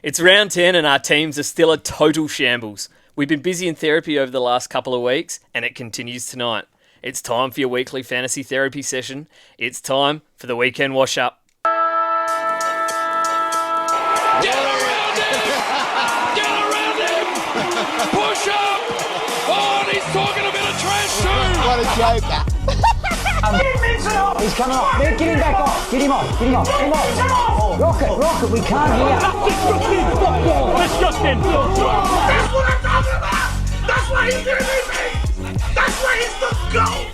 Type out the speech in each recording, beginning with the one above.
It's round 10 and our teams are still a total shambles. We've been busy in therapy over the last couple of weeks and it continues tonight. It's time for your weekly fantasy therapy session. It's time for the weekend wash-up. Get around him! Get around him! Push up! Oh, and he's talking a bit of trash too! What a joker. He's coming off. Get him back off. Get him off. Get him off. Get him off. Rocket. We can't hear. Disgusting! That's what I'm talking about! That's why he's doing this! That's why he's the GOAT!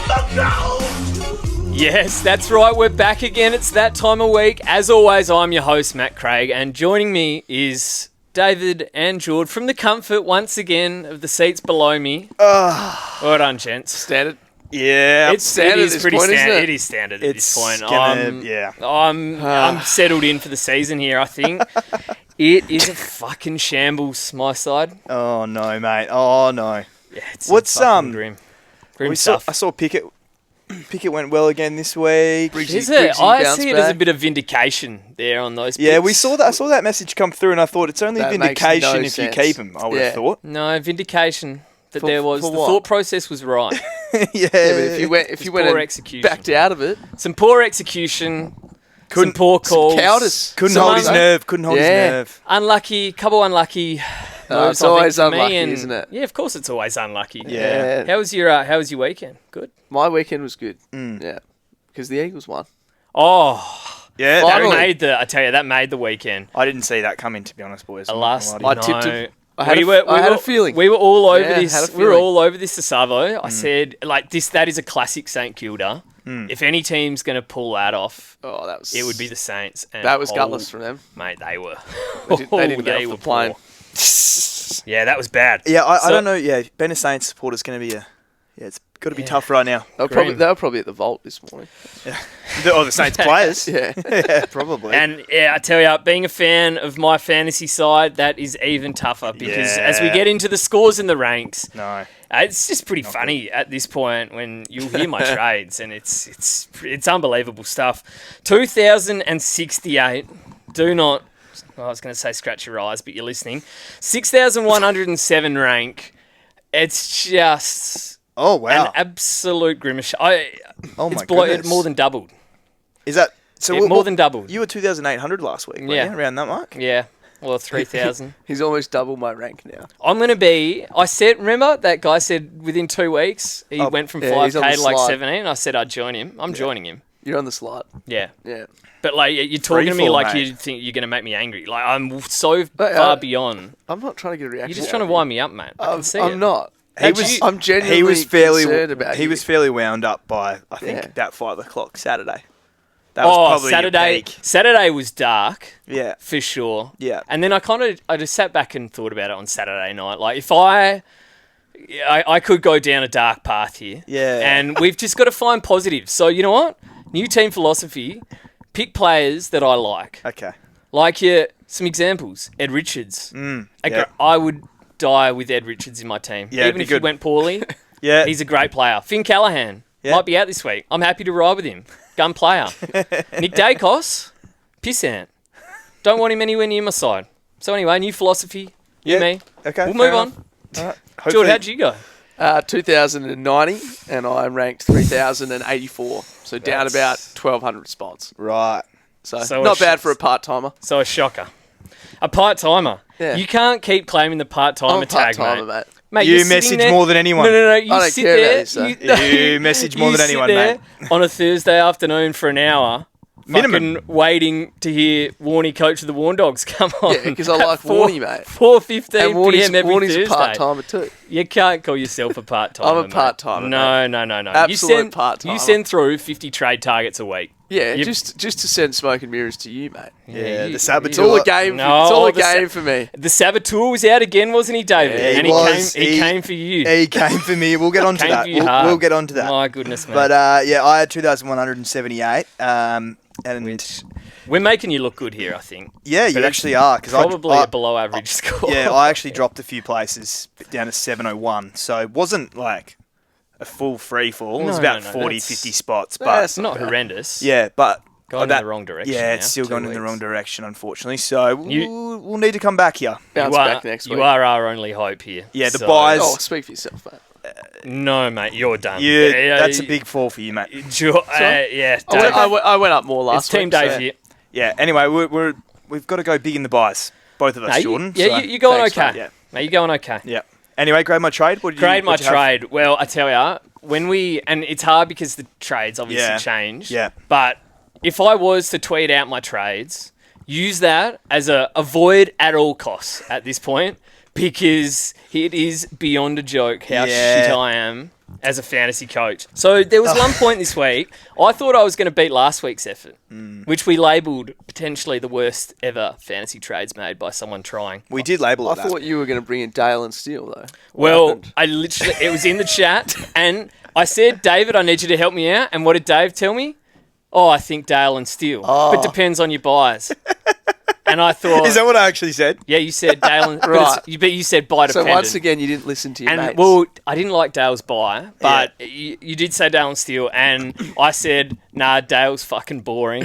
The GOAT! Yes, that's right. We're back again. It's that time of week. As always, I'm your host, Matt Craig, and joining me is David and George from the comfort, once again, of the seats below me. Well done, gents. Standard. Yeah, it is pretty point, standard. It is standard at this point. I'm settled in for the season here, I think. It is a fucking shambles, my side. Oh, no, mate. Oh, no. Yeah, it's What's grim stuff. I saw Pickett. Pickett went well again this week. Is it? I see it as a bit of vindication there on those picks. Yeah, we saw that. I saw that message come through and I thought it's only that vindication if you keep him, I would have thought. No, vindication. The thought process was right. Yeah, but if you went and execution. backed out of it, some poor execution, some poor calls, cowardice. Couldn't hold his nerve. Unlucky, couple unlucky. It's always unlucky, isn't it? Yeah, of course it's always unlucky. Yeah. How was your weekend? Good. My weekend was good. Yeah, because the Eagles won. Oh, yeah. That made the weekend. I didn't see that coming, to be honest, boys. I tipped him. I had a feeling. We were all over this. We were all over this to Savo. I said, that is a classic St Kilda. If any team's going to pull that off, it would be the Saints. And that was gutless from them. Mate, they were. They didn't get off the plane. Yeah, that was bad. Yeah, I don't know. Yeah, being a Saints supporter is going to be it's got to be tough right now. They were probably at the vault this morning. Yeah. The Saints players. Yeah, probably. And I tell you, being a fan of my fantasy side, that is even tougher because as we get into the scores and the ranks, it's just pretty funny at this point when you'll hear my trades, and it's unbelievable stuff. 2,068. Do not. I was going to say scratch your eyes, but you're listening. 6,107 rank. It's just an absolute grimace. It's more than doubled. Is that so? More than doubled. You were 2,800 last week, weren't you? Around that mark. Yeah. Well, 3,000. He's almost double my rank now. I'm going to be... remember that guy said within 2 weeks he went from 5K to like 17? I said I'd join him. I'm joining him. You're on the slide. Yeah. Yeah. But you're talking to me like you think you're going to make me angry. Like, I'm so far beyond. I'm not trying to get a reaction. You're just trying to wind me up, mate. I can see I'm not. I'm genuinely concerned about He was fairly wound up by, I think, about 5 o'clock Saturday. That was probably Saturday. your peak. Saturday was dark. Yeah. For sure. Yeah. And then I just sat back and thought about it on Saturday night. Like, if I could go down a dark path here. Yeah. And we've just got to find positives. So, you know what? New team philosophy. Pick players that I like. Okay. Like some examples. Ed Richards. I would die with Ed Richards in my team. Yeah, even if he went poorly. Yeah. He's a great player. Finn Callahan might be out this week. I'm happy to ride with him. Gun player. Nick Dacos. Pissant. Don't want him anywhere near my side. So anyway, new philosophy. You, me. Okay. We'll move on. All right. George, how'd you go? 2,090, and I'm ranked 3,084. So down about 1,200 spots. Right. So not bad for a part-timer. So a shocker. A part-timer. Yeah. You can't keep claiming the part-timer tag, mate. Mate, you message more than anyone. No. You sit there. You message more than anyone, mate. On a Thursday afternoon for an hour. Minimum. Fucking waiting to hear Warnie, coach of the Warn Dogs, come on. Yeah, because I like Warnie, mate. 4:15 PM every Warnie's Thursday. a part-timer too. You can't call yourself a part-timer, I'm a part-timer. No. Absolute part-timer. You send through 50 trade targets a week. Yeah, just to send smoke and mirrors to you, mate. Yeah, the saboteur. It's all a game. It's all a game for me. The saboteur was out again, wasn't he, David? Yeah, and he came for you. He came for me. We'll get on to that. We'll get on to that. My goodness, man. But I had 2,178. Which we're making you look good here, I think. Yeah, you actually are. Probably a below average score. Yeah, I actually dropped a few places down to 701. So it wasn't like a full free fall. It was about 40, 50 spots. But it's not horrendous. Yeah, but Going in the wrong direction. Yeah, it's still going in the wrong direction, unfortunately. So we'll need to come back here. Bounce back next week. You are our only hope here. Yeah, the buys. Oh, speak for yourself, mate. No, mate, you're done. That's a big fall for you, mate. Yeah, Dave. I went up more last week. It's Team Dave here. Yeah. Anyway, we've got to go big in the buys, both of us, Jordan. You're going okay. Yeah. Mate, you're going okay. Yeah. Anyway, grade my trade. Grade my trade. Well, I tell you, and it's hard because the trades obviously change. Yeah. But if I was to tweet out my trades, use that as a avoid at all costs at this point, because it is beyond a joke how shit I am as a fantasy coach. So there was one point this week, I thought I was going to beat last week's effort, which we labelled potentially the worst ever fantasy trades made by someone trying. We did label it. I thought you were going to bring in Dale and Steele, though. Well, it was in the chat, and I said, David, I need you to help me out. And what did Dave tell me? Oh, I think Dale and Steele. But depends on your buys. And I thought... Is that what I actually said? Yeah, you said Dale and... Right. But you said buy dependent. So once again, you didn't listen to your mates. Well, I didn't like Dale's buy, but you did say Dale and Steele, and I said, nah, Dale's fucking boring.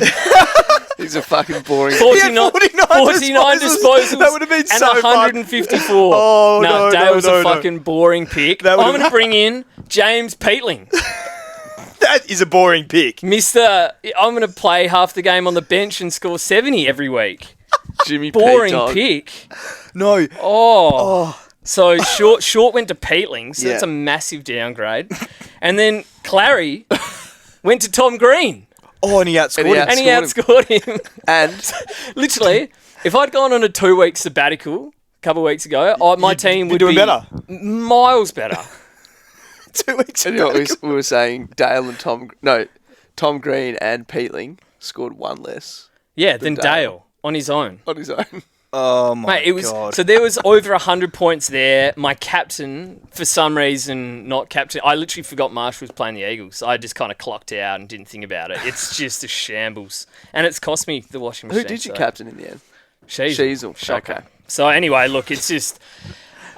He's a fucking boring... 49 disposals. That would have been so and 154. Oh, no, Dale's no, a fucking boring pick. I'm going to bring in James Peatling. That is a boring pick. I'm going to play half the game on the bench and score 70 every week. Jimmy Boring Pete pick. No. So short went to Peatling, so that's a massive downgrade. And then Clary went to Tom Green. Oh, and he outscored him. And he outscored him. And literally, if I'd gone on a 2-week sabbatical a couple of weeks ago, my team would be doing better. Miles better. 2 weeks you know what we were saying? Dale and Tom Green and Peatling scored one less. Yeah, than Dale on his own. On his own. Oh, my God. So there was over 100 points there. My captain, for some reason, not captain. I literally forgot Marsh was playing the Eagles. I just kind of clocked out and didn't think about it. It's just a shambles. And it's cost me the washing machine. Who did you captain in the end? Sheasel. Shocker. Okay. So anyway, look, it's just...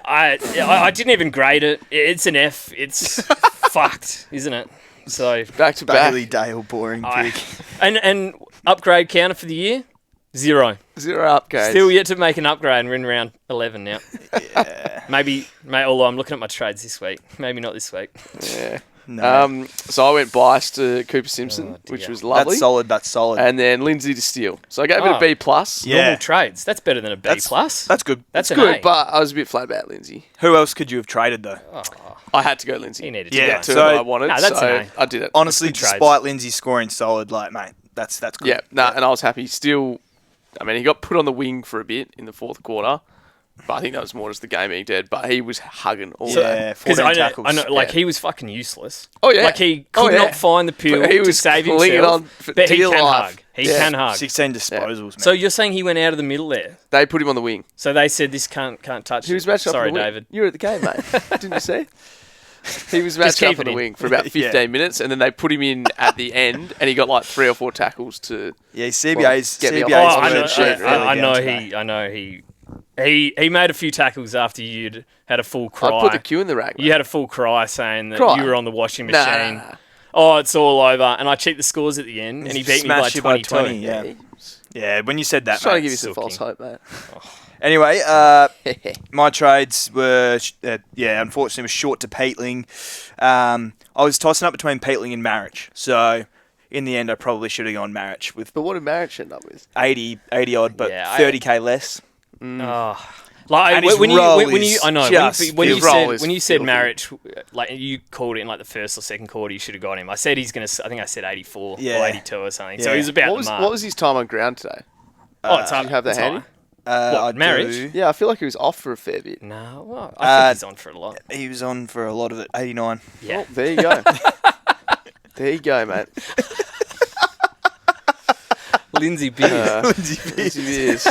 I didn't even grade it. It's an F. It's fucked, isn't it? So back to back. Bailey Dale, boring pick. And upgrade counter for the year? 0. 0 upgrades. Still yet to make an upgrade, and we're in round 11 now. Yeah. Maybe, although I'm looking at my trades this week. Maybe not this week. Yeah. No. So I went biased to Cooper Simpson, which was lovely. That's solid. And then Lindsay to Steele. So I gave it a B+. Normal trades. That's better than a B+. That's good. That's good, A. but I was a bit flat about Lindsay. Who else could you have traded, though? I had to go Lindsay. He needed to get go. to I wanted, that's an A. I did it. Honestly, despite Lindsay scoring solid, mate, that's good. Yeah, and I was happy. Still, I mean, he got put on the wing for a bit in the fourth quarter. But I think that was more just the game being dead. But he was hugging all day. Yeah, 14 tackles. I know, he was fucking useless. Oh, yeah. Like, he could not find the pill to save himself. But he can hug. He can hug. 16 disposals, man. So you're saying he went out of the middle there? They put him on the wing. So they said this can't touch He was matched up Sorry, on the wing. David. You were at the game, mate. Didn't you see? He was matched up on the wing for about 15 minutes, and then they put him in at the end, and he got like 3 or 4 tackles to... Yeah, CBA's I know he made a few tackles after you'd had a full cry. I put the cue in the rack, mate. You had a full cry saying that you were on the washing machine. Nah. Oh, it's all over. And I checked the scores at the end, and he beat me by 22. 20, yeah, when you said that, Just trying to give you some false hope, mate. Anyway, my trades were, unfortunately, was short to Peatling. I was tossing up between Peatling and Marriage. So, in the end, I probably should have gone Marriage. But what did Marriage end up with? 80 odd, but 30k less. Like when you said Marriage, like you called it in like the first or second quarter, you should have got him. I said he's gonna. I think I said 84 or 82 or something. Yeah. So he was about the mark. What was his time on ground today? It's hard. Do you have that handy? Marriage? Yeah, I feel like he was off for a fair bit. No, well, I think he's on for a lot. He was on for a lot of it. 89. Yeah, well, there you go. There you go, mate. Lindsay Beers. Lindsay Beers.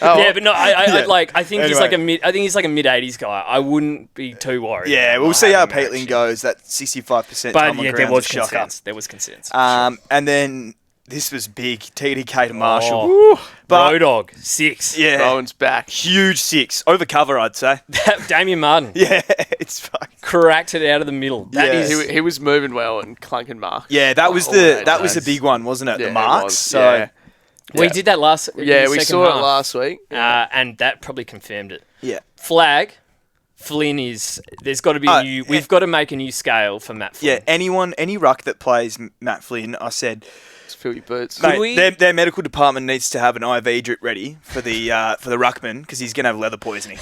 But no, I think he's like a mid-80s guy. I wouldn't be too worried. Yeah, we'll see how Peatling goes. That 65%. But yeah, there was concerns. And then This was big. TDK to Marshall. Oh, But- Road-Dog, 6. Yeah. Rowan's back. Huge 6. Over cover, I'd say. Damien Martin Yeah, it's fucking... cracked it out of the middle. That Yeah. is He was moving well and clunking marks. Yeah, that was all the day, that was the days. big one, wasn't it? Yeah, the it marks. was, So yeah. We Yeah. did that last. Yeah, the we second saw it half. last week. And that probably confirmed it. yeah. Flag. Flynn is. There's got to be a new. We've got to make a new scale for Matt Flynn. Yeah, any ruck that plays Matt Flynn, I said, Just fill your boots. mate, we- their medical department needs to have an IV drip ready for the ruckman because he's gonna have leather poisoning.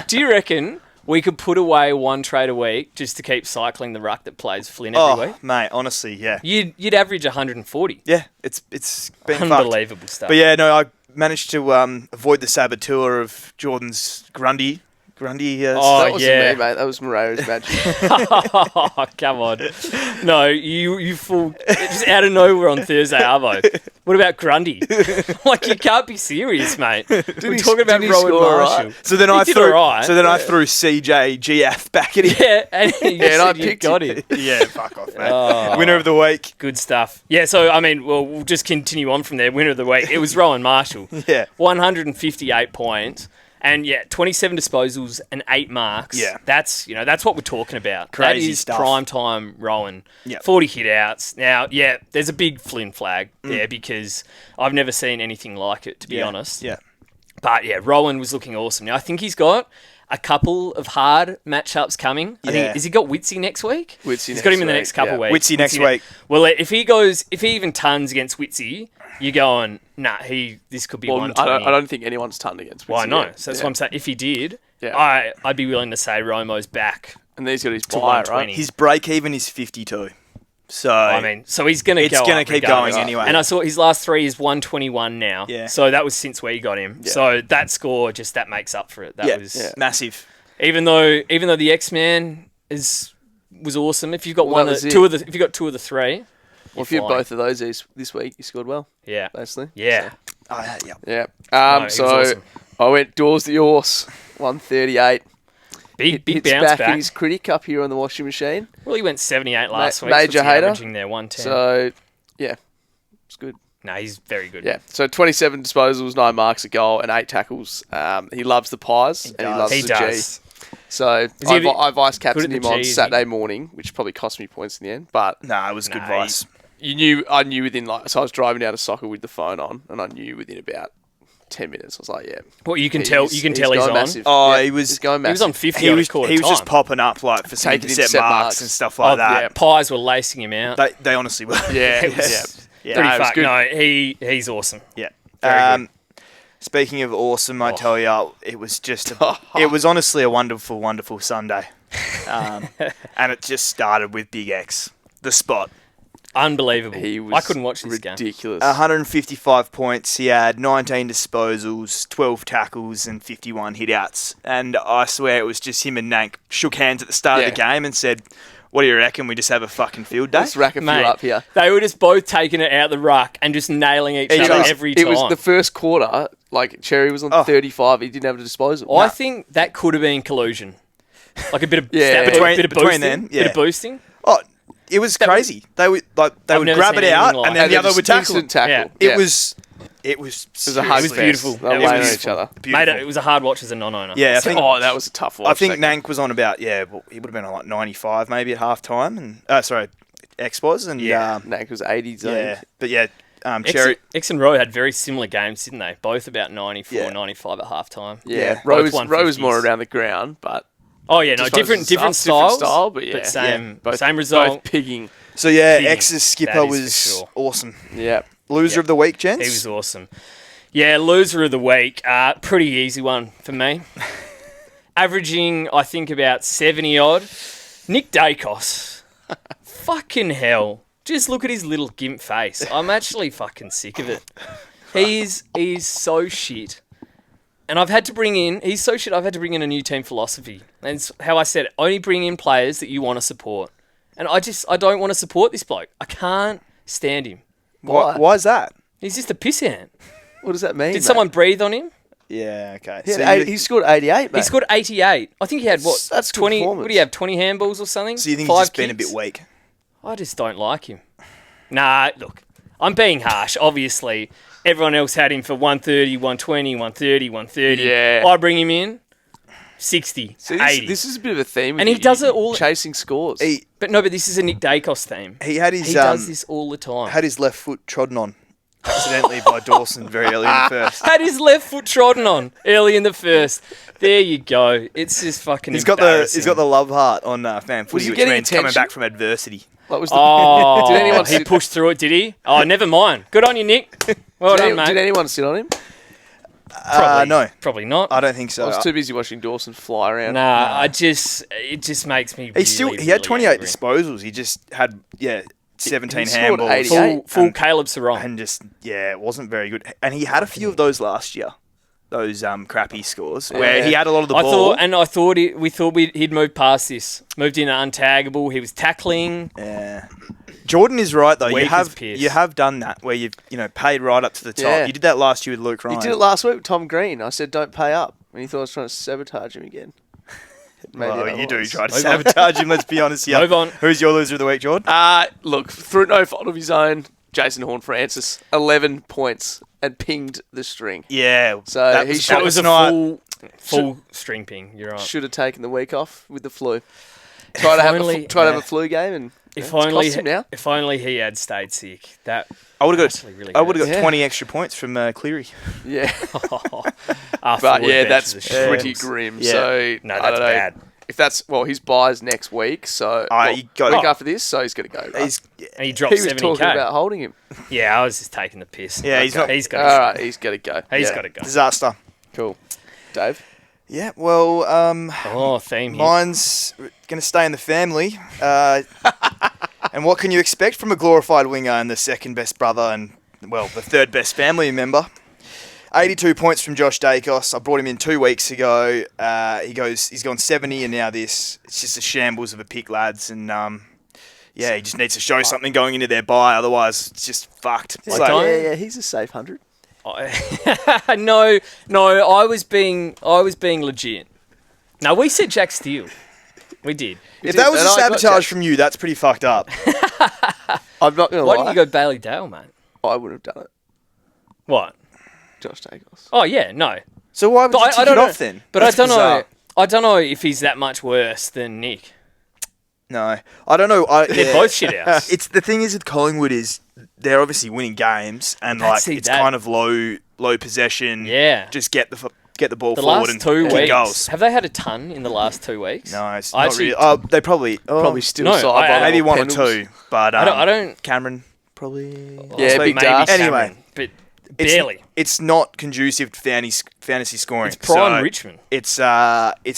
Do you reckon we could put away one trade a week just to keep cycling the ruck that plays Flynn every week? Mate, honestly, yeah, You'd average 140. yeah, it's been fucked. Unbelievable stuff. But yeah, no, I managed to avoid the saboteur of Jordan's Grundy. Oh, That wasn't yeah. me, mate. That was Moreira's magic. Oh, come on. No, you fool. Just out of nowhere on Thursday, Arvo. What about Grundy? Like, you can't be serious, mate. We're talking about did he Rowan score all Marshall. right? So then He I did threw. all right. So then I threw CJ GF back at him. Yeah, and you Yeah, and I said you picked got him. him. Yeah, fuck off, mate. Oh. Winner of the week. Good stuff. Yeah, so, I mean, well, we'll just continue on from there. Winner of the week. It was Rowan Marshall. Yeah. 158 points. And, yeah, 27 disposals and 8 marks. Yeah. That's what we're talking about. Crazy that is stuff. prime time Rowan. Yep. 40 hit-outs. Now, yeah, there's a big Flynn flag there because I've never seen anything like it, to be honest. Yeah. But, yeah, Rowan was looking awesome. Now, I think he's got a couple of hard matchups coming. I Yeah. think, has he got Witsy next week? Witsy He's next got him in the week, next couple yeah. weeks. Witsy next ne- week. Well, if he even tons against Witsy, you're going, nah, this could be Well, 120. I don't think anyone's turned against Witsy Well, I know. yet. So that's Yeah. what I'm saying. If he did, Yeah. I'd be willing to say Romo's back And he's got his to buy, 120. right? His break even is 52. So I mean, so he's going to it's go going up to keep regardless. going anyway. And I saw his last 3 is 121 now. Yeah. So that was since we got him. Yeah. So that score that makes up for it. That was massive. even though the X-Man was awesome. If you've got Well, that was two of the if you got 2 of the 3, Well, if you had flying. both of those this week, you scored well, yeah, basically. yeah. Oh, yeah. Yeah. No, he was So awesome. I went Dawes the Horse, 138. Big Hits bounce back back. in his critic up here on the washing machine. Well, he went 78 last week. major What's he hater. averaging there 110. So, yeah, it's good. No, he's very good. Yeah. So 27 disposals, 9 marks, a goal, and 8 tackles. He loves the pies and he loves He the does. G. So he a bit I vice good at captained the him on G, is he? Saturday morning, which probably cost me points in the end. But No, it was good Nah, advice. I knew within so I was driving down to soccer with the phone on, and I knew within about 10 minutes. I was like, yeah. Well, you can tell he's going on. massive. Oh, Yeah, he was- he's going He was massive. on 50 He on was a quarter he was time. just popping up like for some Taking intercept intercept marks marks. and stuff like that. yeah. Pies were lacing him out. They honestly were. Yeah, It was yeah. Yeah. pretty No, it was fucked. good. No, he's awesome. Yeah. Very good. Speaking of awesome, I tell you, it was just it was honestly a wonderful, wonderful Sunday, and it just started with Big X, the spot. Unbelievable. He was I couldn't watch this game. ridiculous. 155 points. He had 19 disposals, 12 tackles, and 51 hitouts. And I swear it was just him and Nank shook hands at the start of the game and said, "What do you reckon? We just have a fucking field day." Let's rack a few Mate, up here. They were just both taking it out the ruck and just nailing each other every time. It was the first quarter. Like Cherry was on 35. He didn't have a disposal. I think that could have been collusion. Like a bit of Yeah. bit of Between boosting, them, bit of yeah. boosting. Oh, it was crazy. They would I've grab never it seen out, anything like and then that. the other would tackle. Instant tackle. Yeah. It was It was a seriously- hug It was beautiful. They were It was laying on beautiful. each other. Mate, it was a hard watch as a non-owner. Yeah, I think that was a tough watch. I think second. Nank was on about well, he would have been on like 95 maybe at half time, and sorry, X was, and Nank was 80s. but yeah, Cherry. X and Rowe had very similar games, didn't they? Both about 94, Yeah. 95 at half-time. Yeah, Both Rowe was more 150s. around the ground, but Oh, yeah, no, just different different styles. style, but yeah, same, both, same result. Both pigging. So yeah, King. X's skipper That is was for sure. awesome. Yeah, Loser of the week, gents. He was awesome. Yeah, loser of the week. Pretty easy one for me. Averaging, I think, about 70-odd. Nick Dacos. Fucking hell. Just look at his little gimp face. I'm actually fucking sick of it. He's so shit. And I've had to bring in... He's so shit, I've had to bring in a new team philosophy. And it's how I said it. Only bring in players that you want to support. And I don't want to support this bloke. I can't stand him. Why is that? He's just a pissant. what does that mean? Did someone breathe on him? Yeah, okay. He, So had you- he scored 88, mate. He scored 88. I think he had, what, That's good 20... performance. What do you have, 20 handballs or something? So you think 5 he's just been a kicks? bit weak? I just don't like him. Nah, look, I'm being harsh, obviously. Everyone else had him for 130, 120, 130, 130. Yeah. I bring him in, 60, See, 80. this is a bit of a theme. with And he you. does it all- chasing scores. But this is a Nick Dacos theme. He had his He does this all the time. had his left foot trodden on accidentally by Dawson very early in the first. Had his left foot trodden on early in the first. There you go. It's just fucking He's got the love heart on fan footy, he which getting means coming attention? back from adversity. What was Oh, Did anyone he sit- pushed through it, did he? Oh, never mind. Good on you, Nick. Well done, mate. Did anyone sit on him? No, Probably not. I don't think so. I was too busy watching Dawson fly around. Nah, it just makes me. He had 28 disposals. He just had 17 He scored handballs. 88. Full Caleb Sarong. And just it wasn't very good. And he had a few of those last year. Those crappy scores where he had a lot of the ball. We thought he'd moved past this. Moved into untaggable. He was tackling. Yeah. Jordan is right though. Weak as piss. You have done that where you've paid right up to the top. Yeah. You did that last year with Luke Ryan. He did it last week with Tom Green. I said, don't pay up. And he thought I was trying to sabotage him again. Maybe Well, I you do was. try to sabotage him. Let's be honest here. Move on. Who's your loser of the week, Jordan? Look, through no fault of his own, Jason Horne-Francis, 11 points and pinged the string. Yeah. So that he was, should- That was a tonight. full string ping. You're right. Should have taken the week off with the flu. Try to have a flu game and If it's cost him now. only he had stayed sick. That I would have actually really got hurts. 20 extra points from Cleary. Yeah. Our But forward yeah, bench that's is a pretty shambles. grim. Yeah. So No, I that's don't know. bad. If that's his buys next week, so You got week after this, so he's going to go. Right? He's And he He dropped was 70k. talking about holding him. Yeah, I was just taking the piss. Yeah, he's not- He's got. All right, he's got to go. He's Yeah. got to go. disaster. Cool. Dave? Yeah, well, Oh, theme here. mine's going to stay in the family. And what can you expect from a glorified winger and the second best brother and, well, the third best family member? 82 points from Josh Dacos. I brought him in 2 weeks ago. He's gone 70 and now this. It's just a shambles of a pick, lads. And, he just needs to show something going into their bye. Otherwise, it's just fucked. It's like- Yeah, he's a safe 100. No, I was being legit. No, we said Jack Steele. We did. if that was a And I got sabotage Jack. from you, that's pretty fucked up. I'm not going to Why lie. didn't you go Bailey Dale, mate? I would have done it. What? Josh Dacos. Oh yeah, no. So why would you tick it off then? But That's I don't bizarre. know. I don't know if he's that much worse than Nick. No, I don't know. They're both shit outs. It's the thing is with Collingwood is they're obviously winning games and That's it's that. kind of low possession. Yeah. Just get the ball The forward last and 2 kick weeks, goals. have they had a ton in the last 2 weeks? No, it's I not actually- really. Oh, they probably Still No, sideline maybe or one or Pendles. two, but I don't. Cameron probably. Yeah, So big maybe Darcy. Cameron, Anyway, but It's, barely. It's not conducive to fantasy scoring. It's prime so Richmond. It's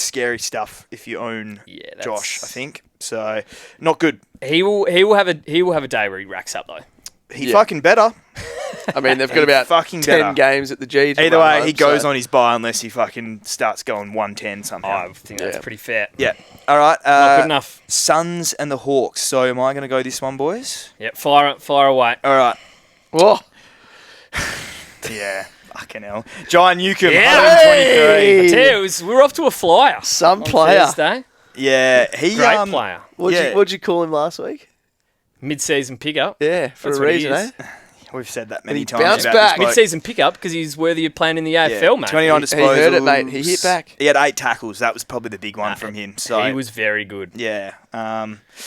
scary stuff if you own Yeah, that's- Josh. I think so. Not good. He will have a day where he racks up though. He Yeah. fucking better. I mean, they've got about fucking 10 better. games at the G. to Either run way, home, he goes so- on his bye unless he fucking starts going 110 somehow. I think that's Yeah. pretty fair. Yeah. All right. Not good enough. Suns and the Hawks. So am I going to go this one, boys? Yeah, fire away. All right. Whoa. Yeah. Fucking hell. John Newcomb, Yeah. 123. I tell you, we're off to a flyer. Some on player. Thursday. Yeah. He Great player. What'd you call him last week? Mid-season pickup. Yeah, for That's a what he reason, is. eh? We've said that And many he times. bounced about back. this bloke. Mid-season pickup because he's worthy of playing in the AFL, mate. 29 He disposals. heard it, mate. He hit back. He had 8 tackles. That was probably the big one from him. So He was very good. Yeah.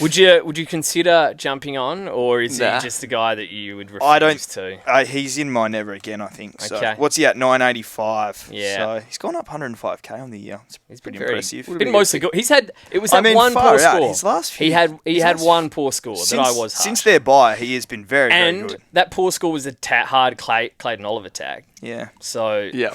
Would you consider jumping on, or is Nah. he just a guy that you would refuse I don't. to? He's in my never again. I think. So Okay. what's he at? 985. Yeah. So he's gone up 105k on the year. It's He's pretty been very, impressive. Been mostly good. He's had it was I that mean, one far poor out. score. His last he few- had his had last- one poor score that I was harsh. Since their bye, he has been very, very and good. that poor score was a hard Clayton Oliver tag. Yeah. So Yeah.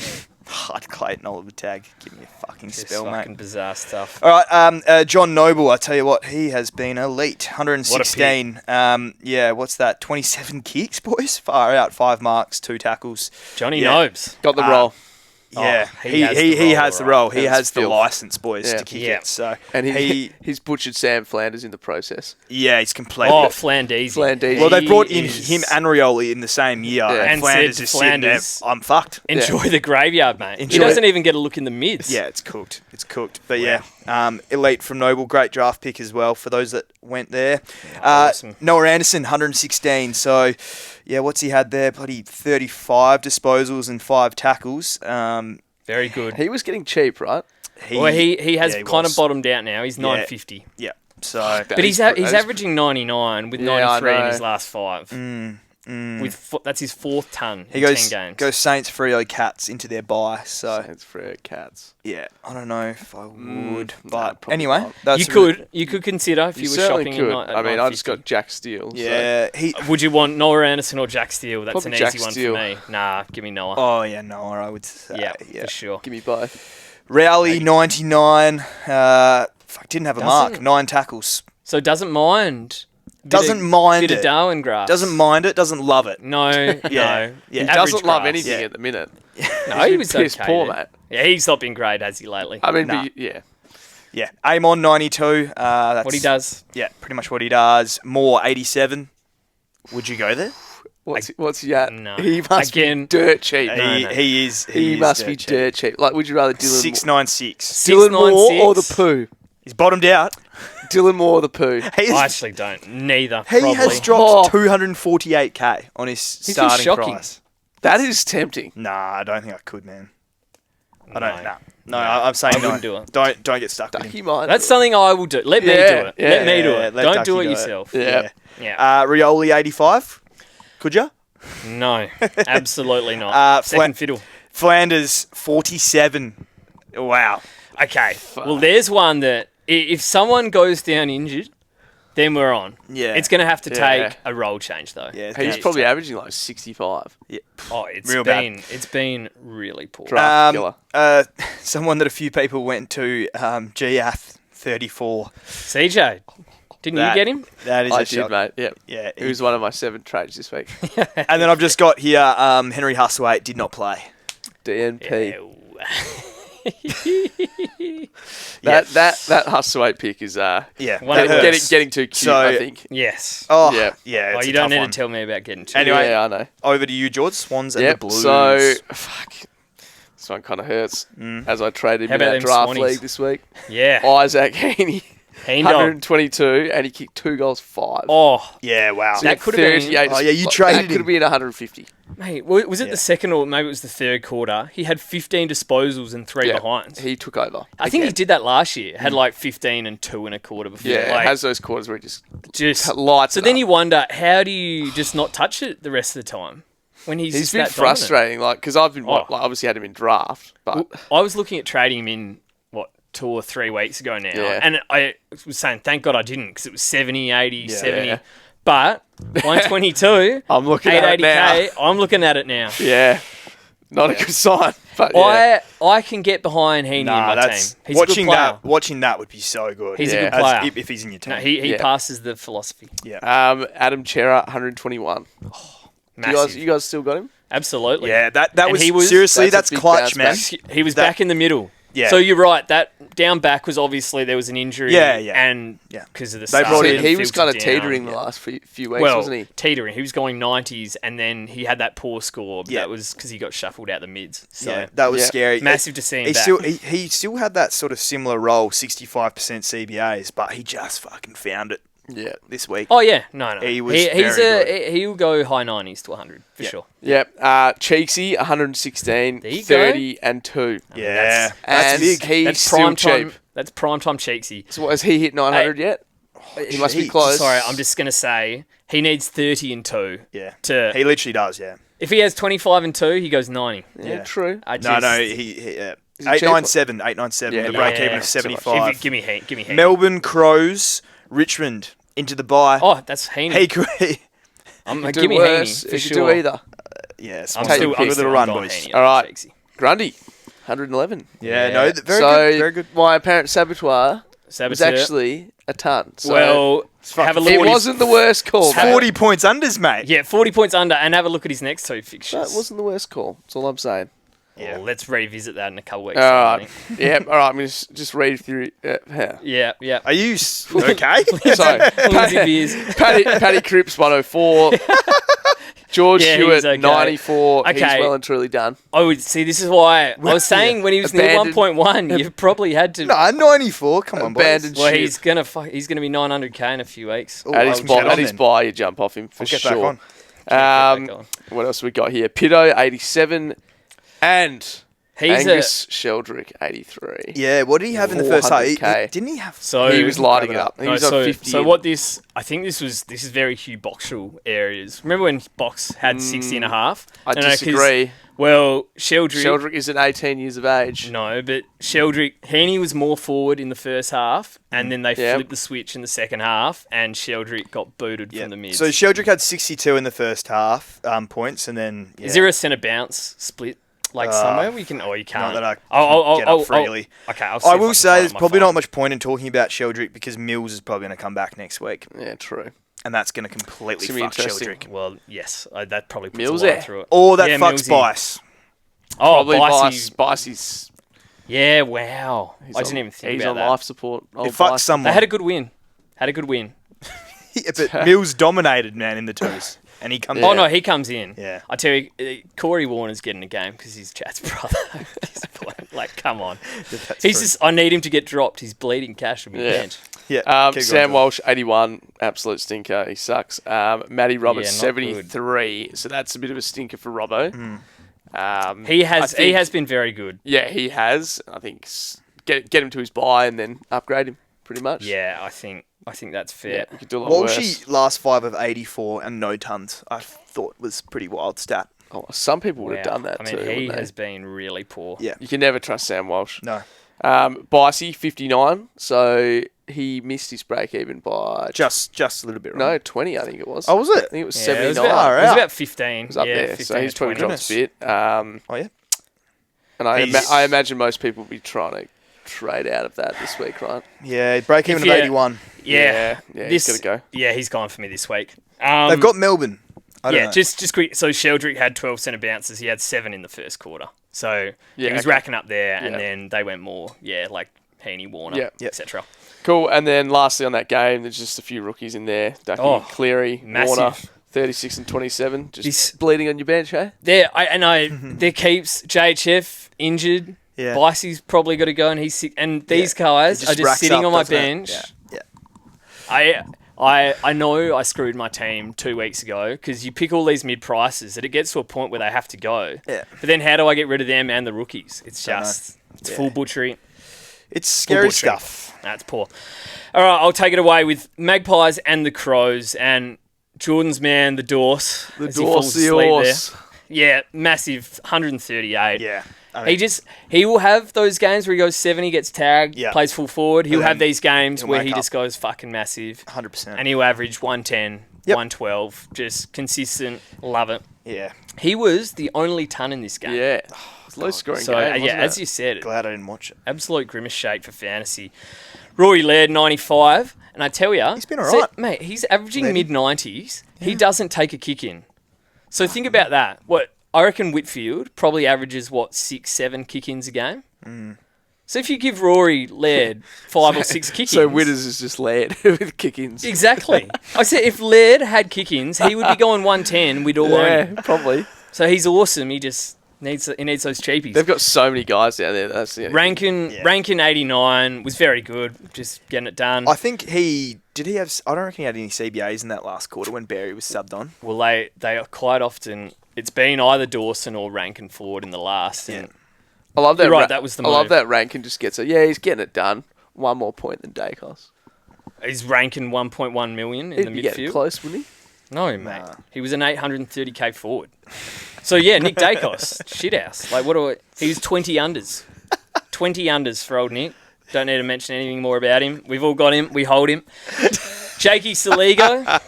Hard Clayton Oliver tag. Give me a fucking just spell, fucking mate. bizarre stuff. All right, John Noble, I tell you what, he has been elite. 116. What's that? 27 kicks, boys. Far out. 5 marks, 2 tackles. Johnny Yeah. Nobes. Got the roll. Yeah, he he has the he role, has the right. role. He That's has the filth. license, boys, Yeah. to kick Yeah. it. So And he's butchered Sam Flanders in the process. he's completely. Oh, Flandesi. Flandesi. Well, they He brought in is- him and Rioli in the same year, Yeah. and And Flanders said is to sitting there. Flanders- I'm fucked. Enjoy the graveyard, mate. Enjoy he doesn't it. even get a look in the mids. Yeah, it's cooked. It's cooked. But yeah, Elite from Noble, great draft pick as well for those that went there. Awesome. Noah Anderson, 116. So, yeah, what's he had there? Bloody 35 disposals and 5 tackles. Very good. He was getting cheap, right? He has he kind was. of bottomed out now. He's 950. Yeah. So, But he's averaging 99 with 93 in his know. last 5. That's his 4th ton he in 10 games. goes Saints, Freo, Cats into their bye. So, It's for cats. yeah, I don't know if I would. Nah, But probably anyway, not. that's You could consider if you were certainly shopping. could. At I mean, I just 950. got Jack Steele. Yeah. Would you want Noah Anderson or Jack Steele? That's Probably an Jack easy one Steele. for me. Nah, give me Noah. Oh, yeah, Noah, I would say. yeah, for sure. Give me both. Rowley, 99. Didn't have a mark. Doesn't- 9 tackles. So doesn't mind. Doesn't mind bit it. of Darwin grass. Doesn't mind it. Doesn't love it. No, Yeah. no. Yeah. He Average doesn't love grass. anything Yeah. at the minute. No, he been was piss okay. poor, dude. mate. Yeah, he's not been great, has he, lately? I mean, Nah. yeah. Yeah. Amon, 92. That's What he does. Yeah, pretty much what he does. Moore, 87. Would you go there? What's he at? No. He must Again- be dirt cheap. He is. He is must be cheap. dirt cheap. Like, would you rather Dylan 696. Dylan Moore 696. or the poo? He's bottomed out. Dylan Moore or the poo? I actually don't. Neither. He probably. has dropped Oh. 248k on his been starting shocking. price. That is tempting. Nah, I don't think I could, man. I don't. No. No, I'm saying I no. wouldn't do it. Don't get stuck with Ducky him. might. That's do something I will do. Let me do Yeah, it. yeah, Let me do yeah, it. let Don't Ducky do it do it. yourself. Yeah. Yeah. Rioli, 85. Could you? No, absolutely not. Second fiddle. Flanders, 47. Wow. Okay. Well, there's one that if someone goes down injured, then we're on. Yeah. It's going to have to Yeah. take a role change though. Yeah. He's probably averaging like 65. Oh, Real bad. it's been really poor. Draft killer. Someone that a few people went to, GF, 34. CJ, didn't That- you get him? That is I a did, shock. mate. Yep. Yeah. He was one of my 7 trades this week. And then I've just got here, Henry Hustwaite did not play. DNP. Ew. That Hustwaite pick is Yeah. One that of the- hurts. getting too cute, So- I think. Yes. Oh, Yeah. yeah. Well, it's you a don't tough need one. to tell me about getting too. Anyway, Yeah, I know. over to you, George. Swans and the Yep. Blues. So, fuck. This one kind of hurts. As I traded How him in about that them draft Swannies? league this week. Yeah. Isaac Heaney, Heen dog. 122, and he kicked 2 goals, 5. Oh, Yeah, wow. So he that had could have been- 38 Oh, yeah, you that traded could have him. been 150. mate, was it Yeah. the second or maybe it was the third quarter? He had 15 disposals and 3 behinds. He took over. I think he again. did that last year. Had like 15 and 2 and a quarter before. Yeah, like, it has those quarters where he just just lights So it then up. you wonder, how do you just not touch it the rest of the time when he's He's just been that dominant? frustrating, like, because I've been, Oh. like, obviously had him in draft, but I was looking at trading him in 2 or 3 weeks ago now, Yeah. and I was saying thank God I didn't because it was 70, 80, 70. Yeah. But 122, I'm looking at it 880k. I'm looking at it now. yeah, not a good sign. But yeah. I can get behind Heaney in my team. He's a good player. Watching that would be so good. He's a good As- player. if he's in your team. No, he Yeah. passes the philosophy. Adam Chera, 121. Massive. You guys still got him? Absolutely. Yeah, that And was he was- seriously, that's a that's big clutch, bounce man. back. He was That- back in the middle. Yeah. So you're right. That down back was obviously there was an injury. Yeah, yeah. And Yeah. because of the They start, brought See, in- he was kind of filtered down. teetering the last few weeks, Well, wasn't he? teetering. He was going 90s, and then he had that poor score. But Yeah. that was because he got shuffled out the mids. So Yeah, that was Yeah. scary. massive to see him He back. he still had that sort of similar role, 65% CBAs, but he just fucking found it Yeah. this week. Oh yeah, no. He was he's very he'll go high 90s to 100 for sure. Yep. Cheeksy, 116, There you 30 and 2. Yeah, And that's big. he's That's still prime cheap. time. That's prime time Cheeksy. So what, has he hit 900 yet? He must be close. Sorry, I'm just gonna say he needs 30 and 2. Yeah, To he literally does. Yeah, if he has 25 and 2, he goes 90. Yeah, true. I no, just, no, he Is it 897, 897. Yeah, The no, break yeah, even of it's 75. Give me heat. Melbourne Crows, Richmond into the bye. Oh, that's Heaney. He could, Do Give me worse. Heaney for He could sure. do either. yeah, I'm take still a little run, going boys. Heaney All over right. Cheeksy. Grundy, 111. Yeah, no, very so good, very good. my apparent saboteur was Saboteur. actually a ton. So Well, have a look. it 40 wasn't the worst call. mate. 40 points unders, mate. Yeah, 40 points under, and have a look at his next 2 fixtures. That wasn't the worst call. That's all I'm saying. Yeah, let's revisit that in a couple weeks. All I right. think. Yeah. All right. I'm going to just read through. Yeah. Are you okay? So Lindsay Beers. Paddy Cripps 104. George Yeah, Hewitt, he's okay. 94. He's Okay. well and truly done. I would see. This is why I was saying when he was near Abandoned- 1.1, you probably had to. No, 94. Come on, boys. Abandoned Well, ship. he's gonna be 900k in a few weeks. Ooh, At I his would buy, get on at his then. buy, you jump off him for I'll get sure. back on. Get back on. What else we got here? Pitto, 87. And He's Angus Sheldrick, 83. Yeah, what did he have in the first half? 400K. Didn't he have... So He was lighting it up. He No, was on 50. So what this? I think this is very Hugh Boxall areas. Remember when Box had 60 and a half? I No, 'cause- disagree. Well, Sheldrick. Sheldrick isn't 18 years of age. No, but Sheldrick, Heaney was more forward in the first half, and then they Yeah. flipped the switch in the second half, and Sheldrick got booted from the mids. So Sheldrick had 62 in the first half points, and then... Yeah. Is there a centre bounce split somewhere we can? Oh, you can't. Not that I I'll get up freely. Okay, I'll see I if will can say find there's it on my probably phone. not much point in talking about Sheldrick because Mills is probably going to come back next week, Yeah, true. and that's going to completely It's gonna be fuck interesting. Sheldrick. Well, yes, that probably puts Millsy. a line through it. Or that Yeah, fucks Millsy. Bice. Oh, Probably Bicey. Bicey's Yeah, wow. I didn't on- even think he's about on that. life support. It Old fucks Bicey. someone. They had a good win. Yeah, but Mills dominated, man, in the twos. And he comes Oh in. no, he comes in. Yeah. I tell you, Corey Warner's getting a game because he's Chad's brother. At this point. Like, come on. That's He's true. just. I need him to get dropped. He's bleeding cash from his Yeah. bench. Yeah, keep Sam going. Walsh, 81. Absolute stinker. He sucks. Matty Roberts, Yeah, not good. 73. So that's a bit of a stinker for Robbo. He I has. think- He has been very good. Yeah, he has. I think get him to his buy and then upgrade him, pretty much. Yeah, I think that's fair. Yeah, you could do a lot worse. Walshy last 5 of 84 and no tons, I thought was pretty wild stat. Oh, some people would have Wow. done that I mean, too. he wouldn't they? has been really poor. Yeah. You can never trust Sam Walsh. No. Bicey, 59. So he missed his break even by Just a little bit wrong. 20, I think it was. Oh, was it? I think it was Yeah, 79. it was about, Far it was out. about 15. It was up yeah, there. 15 So he's to probably 20. dropped a bit. Oh, yeah? And I He's- imagine most people will be trying to trade out of that this week, right? Yeah, break even If of you- 81. Yeah, he's got to go. Yeah, he's gone for me this week. They've got Melbourne. I don't know. just quick. So Sheldrick had 12 centre bounces. He had 7 in the first quarter. So he Yeah, was okay. racking up there, and Yeah. then they went more. Yeah, like Heaney, Warner, Yeah. Yep. etc. Cool. And then lastly on that game, there's just a few rookies in there. Ducky, Oh, Cleary, massive. Warner, 36 and 27. Just This- bleeding on your bench, hey? Their keeps JHF injured. Yeah. Bicey's probably got to go, and he's sick. And these guys It are just racks sitting up, on my doesn't it? bench. Yeah. I know I screwed my team 2 weeks ago because you pick all these mid prices that it gets to a point where they have to go. Yeah. But then how do I get rid of them and the rookies? It's Dunno. just it's Yeah. full butchery. It's scary butchery. stuff. That's poor. All right, I'll take it away with Magpies and the Crows and Jordan's man, the Dorse. as he falls asleep there. Yeah, massive 138. Yeah. I mean, He will have those games where he goes 70, gets tagged, Yeah. plays full forward. He'll And have then these games he'll where wake he up. just goes fucking massive. 100%. And he'll average 110, Yep. 112. Just consistent. Love it. Yeah. He was the only ton in this game. Yeah. It's low scoring So, game, wasn't as it? you said, Glad I didn't watch it. absolute grimace shake for fantasy. Rory Laird, 95. And I tell you, He's been all right. mate, he's averaging Laird. mid-90s. He doesn't take a kick in. So think about that. I reckon Whitfield probably averages, 6, 7 kick-ins a game? So if you give Rory Laird 5 or 6 kick-ins... So Witters is just led with kick-ins. Exactly. I said if Laird had kick-ins, he would be going 110. We'd all own him. Yeah, probably. So he's awesome. He just needs those cheapies. They've got so many guys down there. That's the Rankin 89 was very good. Just getting it done. I think I don't reckon he had any CBAs in that last quarter when Barry was subbed on. Well, they are quite often... It's been either Dawson or Rankin forward in the last. And I love that. You're right, that was the I love move. that Rankin just gets it. Yeah, he's getting it done. One more point than Dacos. he's ranking 1.1 million in He'd the be getting midfield. close, wouldn't he? No, mate. He was an 830k forward. So, yeah, Nick Dacos. Shithouse. Like, he was 20 unders. 20 unders for old Nick. Don't need to mention anything more about him. We've all got him. We hold him. Jakey Saligo,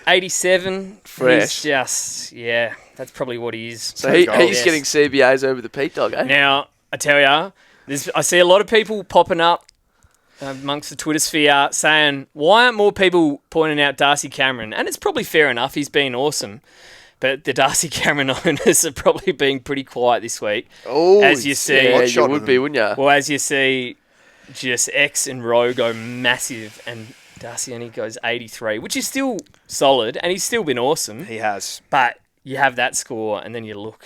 87. Fresh. He's just, that's probably what he is. So he's Yes. getting CBAs over the Pete Dog, eh? Now, I tell ya, I see a lot of people popping up amongst the Twitter sphere saying, why aren't more people pointing out Darcy Cameron? And it's probably fair enough. He's been awesome. But the Darcy Cameron owners have probably been pretty quiet this week. Oh, As you see- Yeah, What shot you of would them? be, wouldn't you? Well, as you see, just X and Rowe go massive, and Darcy only goes 83, which is still solid, and he's still been awesome. He has. But you have that score, and then you look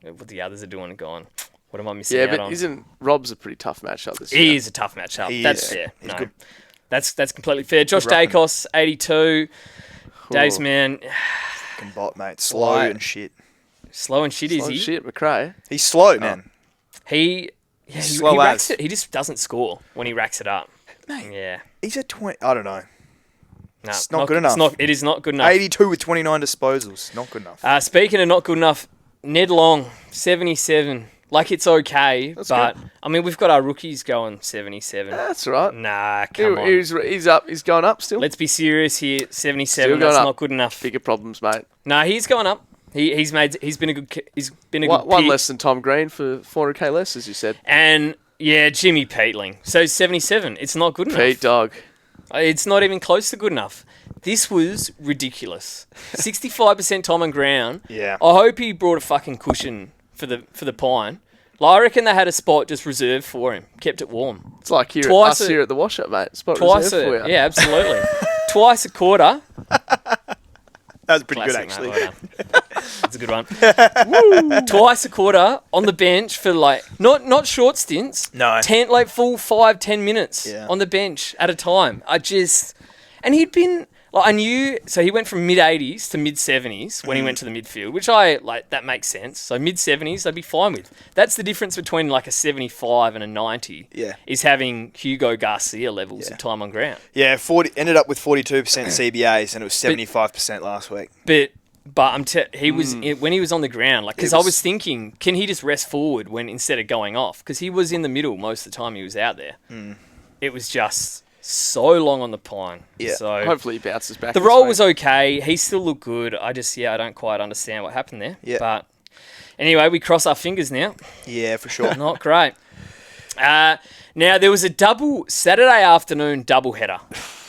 at what the others are doing and going, what am I missing out on? Yeah, but isn't Rob's a pretty tough matchup this year? He is a tough matchup. That's fair. He's No, good. that's completely fair. Josh Dacos, 82. Dave's man, Fucking bot, mate. Slow and shit. slow and shit, is he? Shit, McRae. He's slow, man. He Slow racks as. it. He just doesn't score when he racks it up. Mate. Yeah. He's at 20. I don't know. No, It's not good enough. It is not good enough. 82 with 29 disposals. Not good enough. Speaking of not good enough, Ned Long, 77. Like, it's okay, That's but, good. I mean, we've got our rookies going 77. That's right. Nah, come on. He's up. He's going up still. Let's be serious here. 77, Still going that's up. not good enough. Bigger problems, mate. Nah, he's going up. He's been a good One pick. less than Tom Green for 400k less, as you said. And, yeah, Jimmy Peatling. So, 77. It's not good enough. Pete Dog. It's not even close to good enough. This was ridiculous. 65% time on ground. Yeah. I hope he brought a fucking cushion for the pine. Like, I reckon they had a spot just reserved for him. Kept it warm. It's like here Twice here at the wash-up, mate. Spot Twice reserved for you. yeah, absolutely. Twice a quarter. That was pretty Classic, good, actually. mate, well done. That's a good one. Twice a quarter on the bench for not short stints. No. 10 full 5-10 minutes Yeah. on the bench at a time. And he'd been I knew, so he went from mid-80s to mid-70s when he went to the midfield, which that makes sense. So mid-70s, I'd be fine with. That's the difference between like a 75 and a 90. Yeah. Is having Hugo Garcia levels of time on ground. Yeah, ended up with 42% CBAs, and it was 75% last week. But he was when he was on the ground, because I was thinking, can he just rest forward when instead of going off? Because he was in the middle most of the time he was out there. It was just so long on the pine. Yeah. So Hopefully he bounces back. the this roll week. was okay. He still looked good. I don't quite understand what happened there. Yeah. But anyway, we cross our fingers now. Yeah, for sure. Not great. Now there was a Saturday afternoon doubleheader.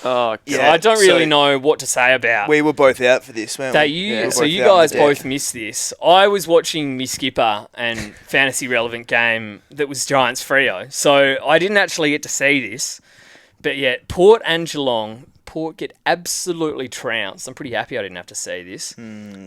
Oh, So Yeah, I don't really so- know what to say about. We were both out for this, weren't That we? you, We were so both you out on guys the deck. both missed this. I was watching me skipper and fantasy relevant game that was Giants Freo, so I didn't actually get to see this. But yeah, Port and Geelong, Port get absolutely trounced. I'm pretty happy I didn't have to see this.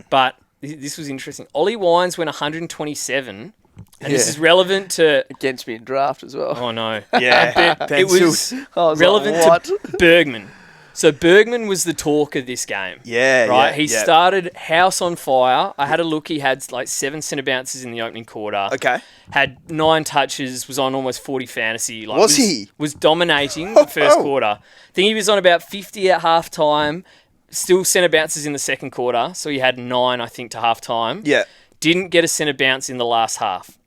But this was interesting. Ollie Wines went 127, and this Yeah. is relevant to. against me in draft as well. Oh no, Yeah, it was I was relevant like, to what? Bergman. So Bergman was the talk of this game. Yeah, Right? yeah, He yeah. started house on fire. I had a look. He had like 7 centre bounces in the opening quarter. Okay. Had 9 touches, was on almost 40 fantasy. Like, Was he? Was dominating the first Oh. quarter. I think he was on about 50 at half time. Still centre bounces in the second quarter. So he had 9, I think, to half time. Yeah. Didn't get a centre bounce in the last half.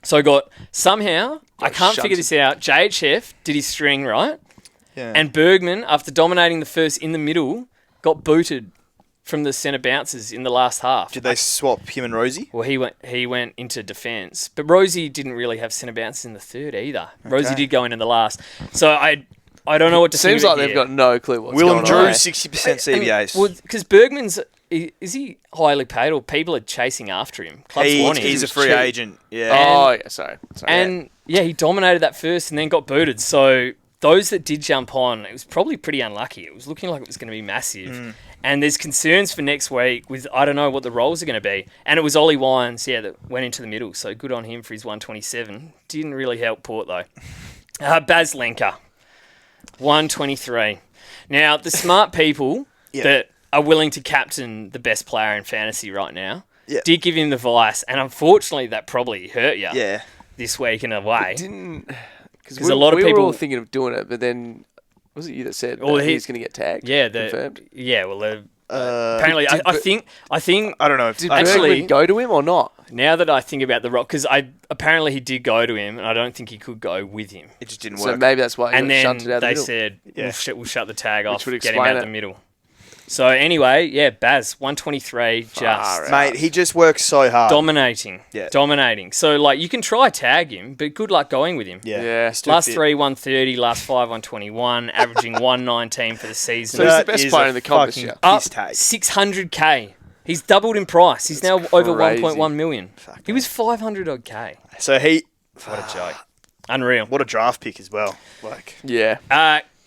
So I got, somehow, I can't figure this out, JHF did his string, right? Yeah. And Bergman, after dominating the first in the middle, got booted from the centre bounces in the last half. Did they swap him and Rosie? Well, he went into defence. But Rosie didn't really have centre bounces in the third either. Rosie did go in the last. So I don't know what to Seems think like they've got no clue what's Willem going Drew, on. eh? 60% CBAs. Well, because Bergman's... Is he highly paid or people are chasing after him? Clubs want him. He's a free cheap. agent. Yeah. Oh, yeah, sorry. And yeah, he dominated that first and then got booted. So those that did jump on, it was probably pretty unlucky. It was looking like it was going to be massive. And there's concerns for next week with, I don't know what the roles are going to be. And it was Ollie Wines, that went into the middle. So good on him for his 127. Didn't really help Port though. Baz Lenker, 123. Now, the smart people that are willing to captain the best player in fantasy right now did give him the vice. And unfortunately, that probably hurt you this week in a way. Because a lot of we were people- all thinking of doing it, but then was it you that said Well, he's going to get tagged? Yeah, confirmed. Yeah, well, apparently, I think I don't know. Did Actually- Bergman go to him or not? now that I think about the Rock, because apparently he did go to him, and I don't think he could go with him. It just didn't So work. maybe that's why he And then shunted out the they middle. said we'll shut the tag off, would get him out explain the it. middle. So anyway, Baz 123, just Mate, he just works so hard. dominating, Yeah. dominating. So like you can try tag him, but good luck going with him. Yeah. Still Last fit. 3 130, last 5 121, averaging 119 for the season. So he's the That best is player a in the comp this fucking year. Up piss take. 600k. He's doubled in price. He's now over crazy. 1.1 million. He was 500 odd k. So What a joke. Unreal. what a draft pick as well. Like, Yeah.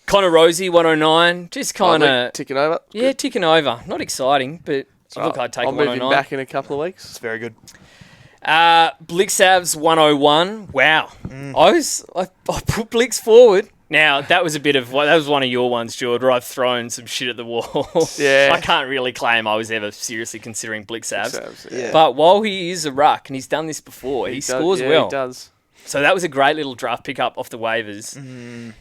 Connor Rosie 109. Just kind Finally of ticking over. ticking over. Not exciting, but Look, I'd take I'll a move him 109. back in a couple of weeks. It's very good. Blixav's 101. Wow. I put Blix forward. Now, that was one of your ones, George, where I've thrown some shit at the wall. Yeah. I can't really claim I was ever seriously considering Blixavs. Yeah. But while he is a ruck, and he's done this before, he scores well. He does. So that was a great little draft pickup off the waivers,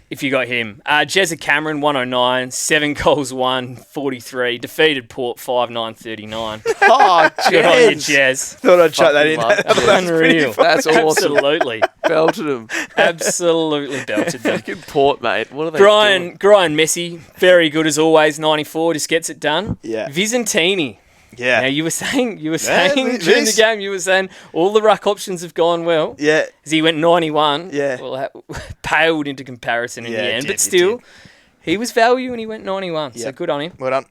if you got him. Jezza Cameron, 109, 7 goals, 43, defeated Port 5-9-39. Oh, Good on you, Jez. Jez. Thought I'd chuck that in. Unreal. That's awesome. Absolutely. Belted him. Absolutely belted them. Fucking Port, mate. What are they Brian Messi, very good as always, 94, just gets it done. Yeah. Vizentini. Yeah. Now, you were saying during Viz. the game, you were saying all the ruck options have gone well. Yeah. As he went 91. Yeah. Well, paled into comparison in the end. it But did, still, he was value and he went 91. So Yeah. good on him. Well done.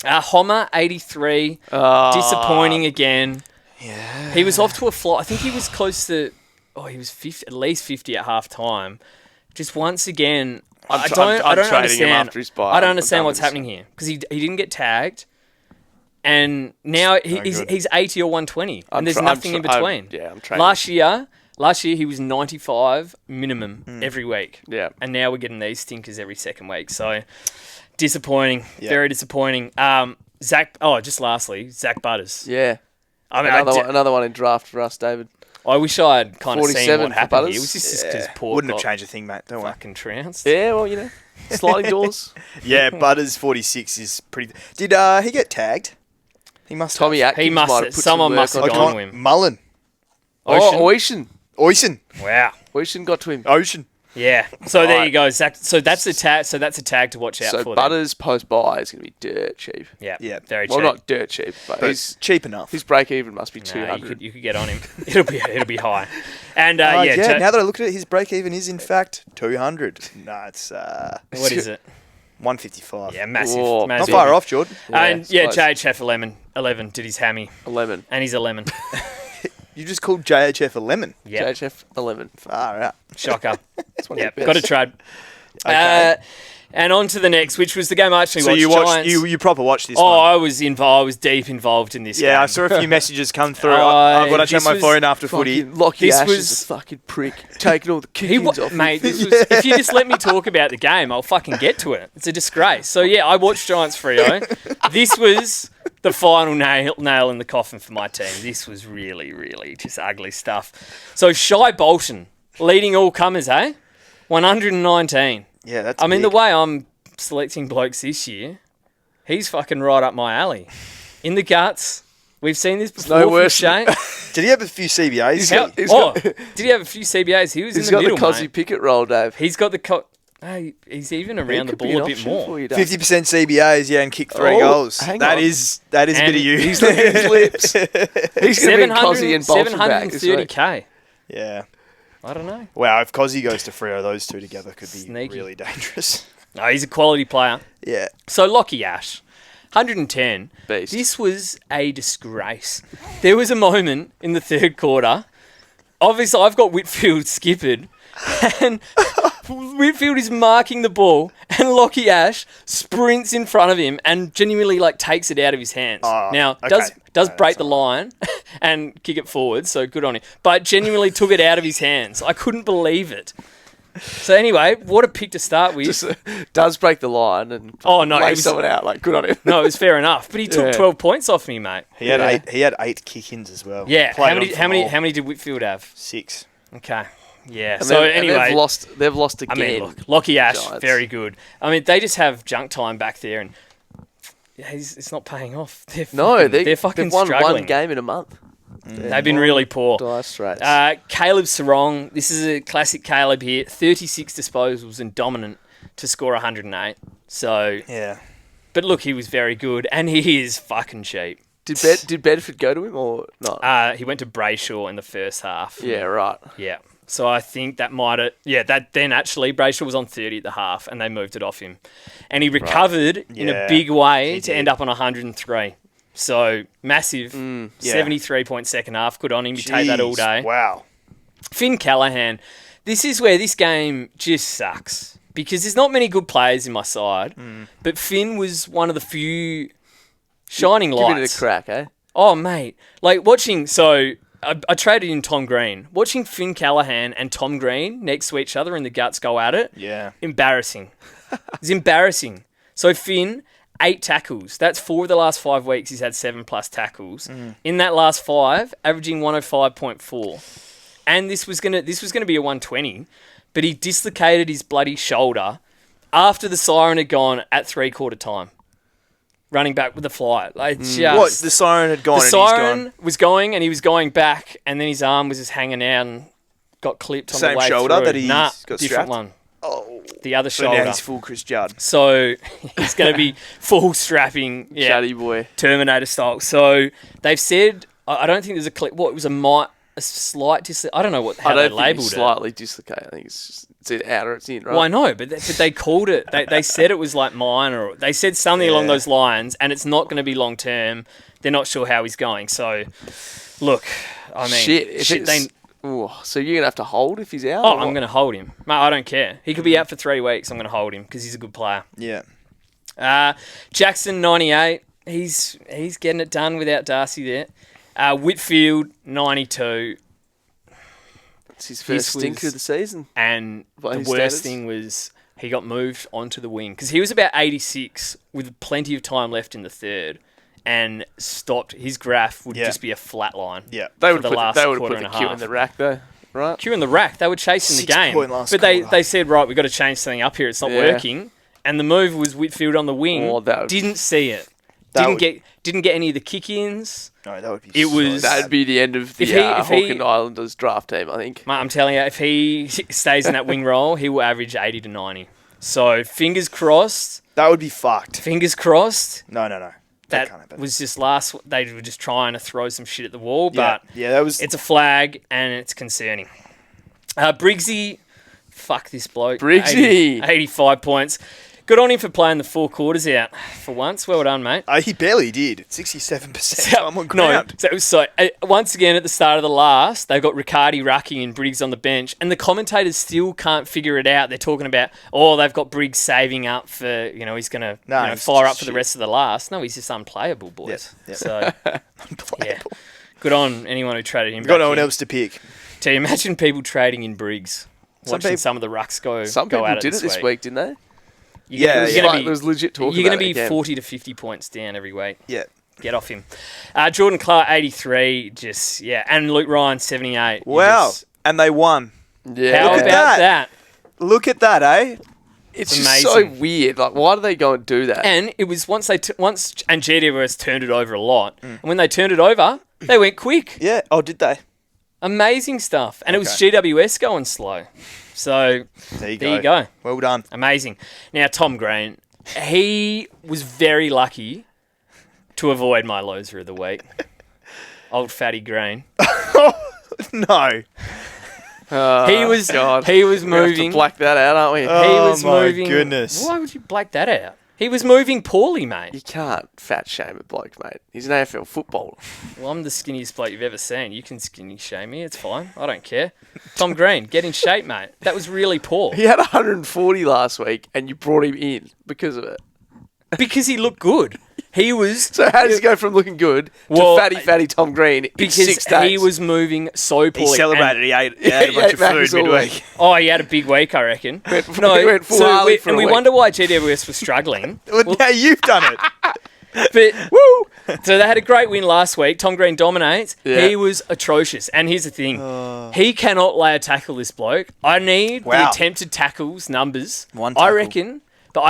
Homer, 83. Disappointing again. Yeah. He was off to a fly. I think he was close to... Oh, he was 50, at least 50 at half time. Just once again... I don't understand. I don't understand what's happening here. Because he didn't get tagged. And now he's 80 or 120, and there's nothing in between. I'm trading. Last year he was 95 minimum every week. Yeah. And now we're getting these stinkers every second week. So disappointing, Yeah. very disappointing. Just lastly, Zach Butters. Yeah. I mean, Another one in draft for us, David. I wish I had kind of seen 47 what for happened Butters. here. It was just because Port Wouldn't have got changed a thing, mate. Don't worry. fucking trounced. Yeah, well, sliding doors. Yeah, Butters 46 is pretty... Did he get tagged? He must Tommy have. Atkins He must might have- have put someone some must work have on gone him. with him. Mullen. Ocean. Oyson. Wow. Ocean got to him. Ocean. Yeah. So there Right. you go, Zach. So that's a tag. So that's a tag to watch out So for. Butters post-buy is going to be dirt cheap. Yeah. Yeah. Very Well, cheap. not dirt cheap, but But his cheap enough. break-even must be No, 200. you could get on him. It'll be high. And now Ja- that I look at it, his break-even is, in fact, 200. No, it's what is it? 155. Yeah, massive. Whoa. Not massive. far off, Jordan. And Yeah, it's close. JHF 11 did his hammy, 11. and he's a lemon. You just called JHF a lemon. Yeah, JHF 11. Far out. shocker. That's one Yeah, of the got to best. trade. Okay. And on to the next, which was the game I actually So watched. you watched, Giants. you proper watched this Oh, one. I was deep involved in this game. Yeah, I saw a few messages come through. I've got to check this my was phone after footy. Fucking Lockie This Ash was- is a fucking prick. Taking all the He kickings off mate, him. this was, if you just let me talk about the game, I'll fucking get to it. It's a disgrace. So, yeah, I watched Giants Freo. This was the final nail in the coffin for my team. This was really, really just ugly stuff. So, Shai Bolton, leading all comers, 119. Yeah, that's I mean, big. the way I'm selecting blokes this year, he's fucking right up my alley. In the guts. We've seen this before no from worse Shane. Did he have a few CBAs? Did he have a few CBAs? He was He's in the got middle, the Cozzy mate. Pickett roll, Dave. He's got the... he's even around the He could be ball an a bit option more. for you, Dave. 50% CBAs, yeah, and kick 3 Oh, goals. hang That on. is a bit of you. He's looking at his lips. He's going to be Cozzy and Bolton back this week. 730k. Yeah. I don't know. Wow, if Cozzy goes to Freo, those two together could be Sneaky. really dangerous. No, he's a quality player. Yeah. So Lockie Ash, 110. Beast. This was a disgrace. There was a moment in the third quarter. Obviously, I've got Whitfield skippered, and Whitfield is marking the ball, and Lockie Ash sprints in front of him and genuinely takes it out of his hands. Oh, now okay. does No, break that's the line and kick it forward, so good on him. But genuinely took it out of his hands. I couldn't believe it. So anyway, what a pick to start with. Just does break the line and Oh, no, it lays was- someone out. Good on him. No, it was fair enough. But he took Yeah. 12 points off me, mate. He had Yeah. 8. He had 8 kick-ins as well. Yeah. Played How on many? from How many? all. How many did Whitfield have? 6. Okay. Yeah. And So they've- and anyway, they've lost I again. mean, look, Lockie Ash, Giants. very good. I mean, they just have junk time back there, and it's not paying off. They're fucking they've won struggling. one game in a month. They've been really poor. Dire straits. Caleb Sarong, this is a classic Caleb here. 36 disposals and dominant to score 108. So, Yeah. but look, he was very good, and he is fucking cheap. Did Bedford go to him or not? He went to Brayshaw in the first half. Yeah, right. Yeah. So I think that might have... Yeah, that then actually Brayshaw was on 30 at the half and they moved it off him. And he recovered in a Yeah, big way he to did. end up on 103. So massive. yeah. 73-point second half. Good on him. You take that all Jeez, day. Wow. Finn Callahan. This is where this game just sucks. Because there's not many good players in my side. But Finn was one of the few Shining Give it lights. a crack, eh? Oh, mate. Like, watching... So, I traded in Tom Green. Watching Finn Callahan and Tom Green next to each other in the guts go at it. Yeah. Embarrassing. It's embarrassing. So, Finn, 8 tackles. That's 4 of the last 5 weeks. He's had 7+ tackles. In that last 5, averaging 105.4. And this was gonna be a 120, but he dislocated his bloody shoulder after the siren had gone at 3/4 time. Running back with the fly. Like, just, What? The siren had gone the and siren he's gone. was going and he was going back, and then his arm was just hanging out and got clipped on Same the way shoulder through. that he's got different strapped? one. Oh. The other So shoulder. now he's full Chris Judd. So he's going to be full strapping, Chatty boy. Terminator style. So they've said, I don't think there's a clip. What, it was a slight I don't know how they labelled it. Slightly dislocated. I think it's either out or it's in, right? Well, I know, but they called it. They said it was like minor. They said something along those lines, and it's not going to be long term. They're not sure how he's going. So, look, I mean, so you're gonna have to hold if he's out. Oh, I'm going to hold him. Mate, I don't care. He could be out for 3 weeks. I'm going to hold him because he's a good player. Yeah. Jackson 98. He's getting it done without Darcy there. Whitfield 92. It's his first stinker of the season. And by the his worst standards. thing was he got moved onto the wing because he was about 86 with plenty of time left in the third and stopped. His graph would just be a flat line. Yeah. They would the put last the quarter and a Q half. in the rack though, right? Q in the rack. They were chasing the 6 game. point last But quarter. they said, right, we've got to change something up here. It's not working. And the move was Whitfield on the wing. Oh, that would- Didn't see it. Didn't get any of the kick-ins. No, that would be It was- That'd be the end of the If he- Hawkins Islanders draft team, I think. Mate, I'm telling you, if he stays in that wing role, he will average 80 to 90. So, fingers crossed. That would be fucked. Fingers crossed. No. That can't That happen. was just they were just trying to throw some shit at the wall, Yeah. but Yeah, that was... it's a flag and it's concerning. Briggsy, fuck this bloke. Briggsy. 85 points. Good on him for playing the 4 quarters out for once. Well done, mate. he barely did. 67%. I'm on ground. So once again, at the start of the last, they've got Riccardi, Rucky, and Briggs on the bench, and the commentators still can't figure it out. They're talking about, they've got Briggs saving up for, he's going to he's fire just up for the rest of the last. No, he's just unplayable, boys. Yep. So, yeah. Good on anyone who traded him. Got no one else to pick. To imagine people trading in Briggs, watching some of the rucks go. Some people at it did it this week, didn't they? You're There was legit talk. You're going to be be 40 to 50 points down every week. Yeah. Get off him. Jordan Clark, 83. And Luke Ryan, 78. Wow. And they won. Yeah. How Look at about that? Look at that, eh? It's just so weird. Like, why do they go and do that? And it was once and GWS turned it over a lot. And when they turned it over, they went quick. Yeah. Oh, did they? Amazing stuff. And it was GWS going slow. So There you go. Well done. Amazing. Now, Tom Green, he was very lucky to avoid my loser of the week. Old fatty Green. No. He was God. he was We have to moving. black that out, aren't we? He Oh, was my moving. goodness. Why would you black that out? He was moving poorly, You mate. can't fat shame a bloke, mate. He's an AFL footballer. Well, I'm the skinniest bloke you've ever seen. You can skinny shame me. It's fine. I don't care. Tom Green, get in shape, mate. That was really poor. He had 140 last week, and you brought him in because of it. Because he looked good. He was... So how does he go from looking good Well, to fatty Tom Green in Because 6 days? he was moving so poorly. He celebrated. He ate a bunch of Maccas food all midweek. week. Oh, he had a big week, I reckon. He went full Harley for a and we week. wonder why GWS was struggling. Well, now you've done it. But woo! So they had a great win last week. Tom Green dominates. Yeah. He was atrocious. And here's the thing: he cannot lay a tackle. This bloke. I need the Wow. attempted tackles numbers. One I tackle.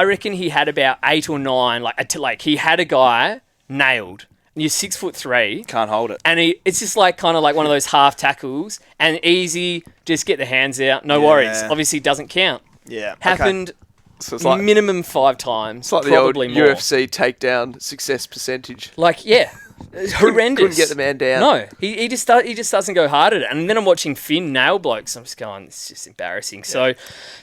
reckon he had about 8 or 9. Like he had a guy nailed. And you're 6'3". Can't hold it. And it's just kind of like one of those half tackles and easy. Just get the hands out. No worries. Obviously, doesn't count. Yeah. Happened. So it's like, Minimum 5 times, it's like the old probably more. UFC takedown success percentage. It's horrendous. Couldn't get the man down. No, he just doesn't go hard at it. And then I'm watching Finn nail blokes. I'm just going, it's just embarrassing. Yeah. So,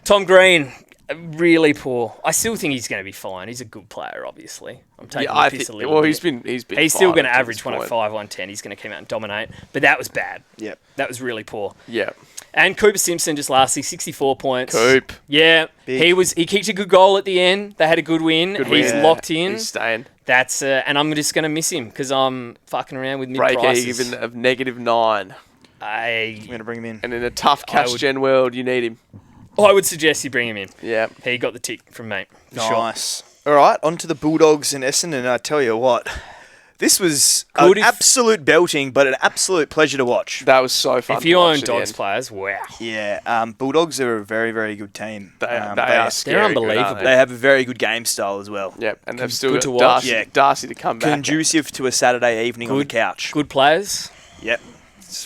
Tom Green, really poor. I still think he's going to be fine. He's a good player, obviously. I'm taking the piss a little well, bit. he's He's still going to fine to average this point. 105, 110. He's going to come out and dominate. But that was bad. Yep. That was really poor. Yeah. And Cooper Simpson just lastly, 64 points. Coop. Yeah. Big. He kicked a good goal at the end. They had a good win. He's locked in. He's staying. That's and I'm just going to miss him because I'm fucking around with mid Break prices. even of -9. I'm going to bring him in. And in a tough cash gen world, you need him. I would suggest you bring him in. Yeah. He got the tick from me. For sure. Nice. All right, on to the Bulldogs and Essendon. I tell you what, this was an absolute belting, but an absolute pleasure to watch. That was so fun. If you own Dogs players, wow. Yeah, Bulldogs are a very, very good team. They are scary. They're unbelievable. They have a very good game style as well. Yep, and they've still good got to watch. Darcy to come back. Conducive to a Saturday evening on the couch. Good players. Yep.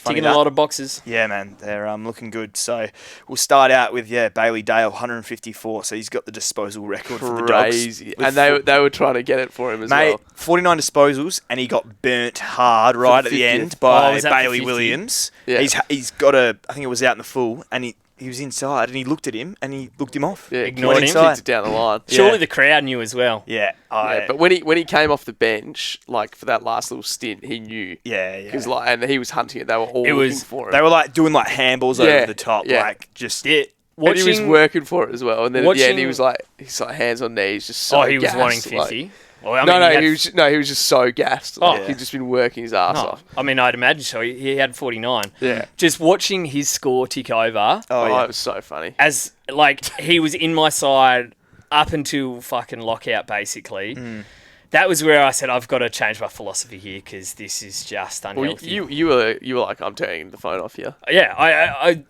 Ticking a lot of boxes. Yeah, man, they're looking good. So we'll start out with Bailey Dale, 154. So he's got the disposal record for the Dogs. Crazy, and they were trying to get it for him as well. 49 disposals, and he got burnt hard right at the end by Bailey Williams. Yeah. He's got I think it was out in the full, and he was inside, and he looked at him, and he looked him off. Yeah, ignored him. Kicked it down the line. Surely the crowd knew as well. Yeah, but when he came off the bench, like for that last little stint, he knew. Yeah. Because and he was hunting it. They were all looking for him. They were doing handballs over the top, just. Yeah. And he was working for it as well. And then at the end, he was he's hands on knees, just so he gassed, was wanting 50. He was just so gassed. He'd just been working his ass off. I mean, I'd imagine so. He had 49. Yeah. Just watching his score tick over. It was so funny. As, he was in my side up until fucking lockout, basically. That was where I said, I've got to change my philosophy here because this is just unhealthy. Well, you were like, I'm turning the phone off here. Yeah, I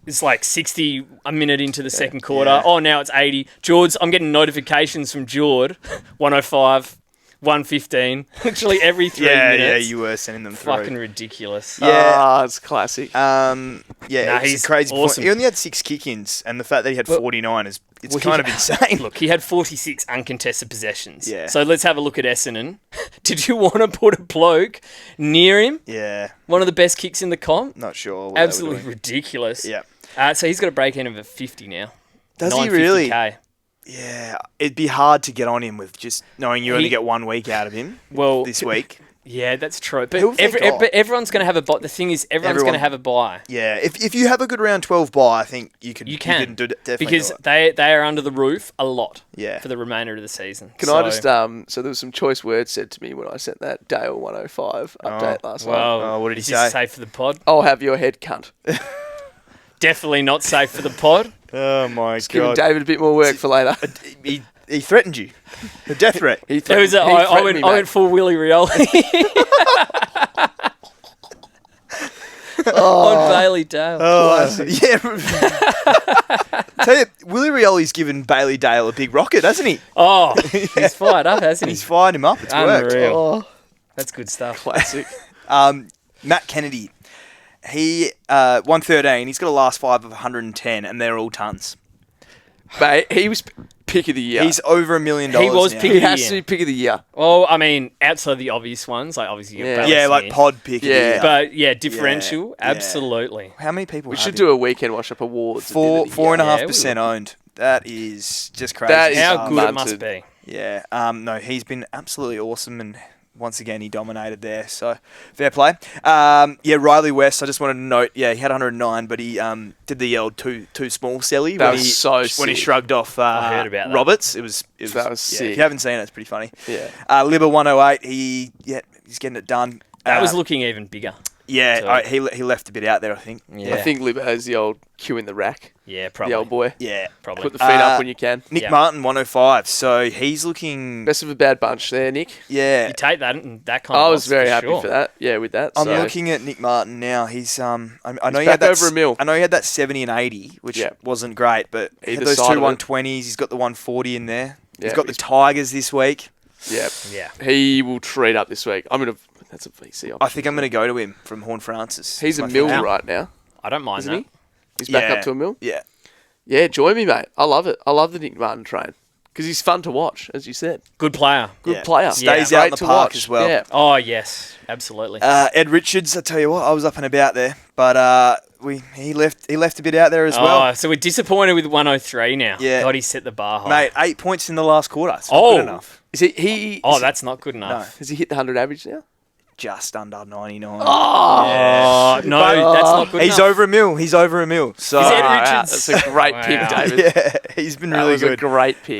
it's 60 a minute into the second quarter. Yeah. Oh, now it's 80. George, I'm getting notifications from George. 105, 115. Literally every 3 minutes. Yeah, you were sending them through. Fucking ridiculous. Yeah, it's classic. He's a crazy awesome. Point. He only had 6 kick-ins, and the fact that he had 49 is kind of insane. Look, he had 46 uncontested possessions. Yeah. So let's have a look at Essendon. Did you want to put a bloke near him? Yeah. One of the best kicks in the comp? Not sure. Absolutely ridiculous. Yeah. So he's got a break end of 50 now. Does he really? K. Yeah. It'd be hard to get on him with just knowing you only get 1 week out of him this week. Yeah, that's true. But everyone's going to have a buy. The thing is, everyone's going to have a buy. Yeah, if you have a good round 12 buy, I think you can do it, definitely because do it. they are under the roof a lot. Yeah. For the remainder of the season. Can I just so there was some choice words said to me when I sent that Dale 105 update last night. What did he say? Is this safe for the pod? I'll have your head, cunt. Definitely not safe for the pod. Oh my god! Giving David a bit more work for later. He threatened you. A death threat. I went full Willy Rioli. On Bailey Dale. Yeah. Tell you, Willy Rioli's given Bailey Dale a big rocket, hasn't he? Oh, he's fired up, hasn't he? He's fired him up. It's worked. Oh, that's good stuff. Classic. Matt Kennedy. He 113. He's got a last 5 of 110, and they're all tons. Mate, he was pick of the year. He's over $1 million. He was now. pick He of the has year. to be pick of the year. Well, I mean, outside the obvious ones, obviously you got Yeah, Smith. pod pick. Yeah. But differential, absolutely. How many people? We should do a weekend wash up awards. 4.5% owned. That is just crazy. That is how good it must be. Yeah. No, he's been absolutely awesome, and once again he dominated there. So fair play. Riley West. I just wanted to note. Yeah, he had 109, but he did the old too small celly when he shrugged off. I heard about that. Roberts. It was sick. If you haven't seen it, it's pretty funny. Yeah. Libba 108. He's getting it done. That was looking even bigger. Yeah, he left a bit out there, I think. Yeah. I think Libba has the old cue in the rack. Yeah, probably. The old boy. Yeah, probably. Put the feet up when you can. Nick Martin 105. So he's looking best of a bad bunch there, Nick. Yeah, you take that and that kind of. I was very happy for that. Yeah, with that. I'm looking at Nick Martin now. He's I know he's he had that over $1 million. I know he had that 70 and 80, which wasn't great, but he had those two 120s. He's got the 140 in there. He's got the Tigers this week. Yep. Yeah. He will treat up this week. That's a VC option. I think I'm going to go to him from Horn Francis. He's a mil right now. I don't mind that. He's back up to $1 million. Yeah. Yeah, join me, mate. I love it. I love the Nick Martin train because he's fun to watch, as you said. Good player. Good player. Stays out in the park as well. Yeah. Oh, yes. Absolutely. Ed Richards, I tell you what, I was up and about there, but he left a bit out there as well. So we're disappointed with 103 now. Yeah. God, he set the bar high. Mate, 8 points in the last quarter. It's not good enough. Is he? That's not good enough. Has he hit the 100 average now? Just under 99. Oh, no, that's not good He's enough. over $1 million. He's over $1 million. So Is Ed Richards? That's a great pick, David. Yeah, he's been really good. That was a great pick.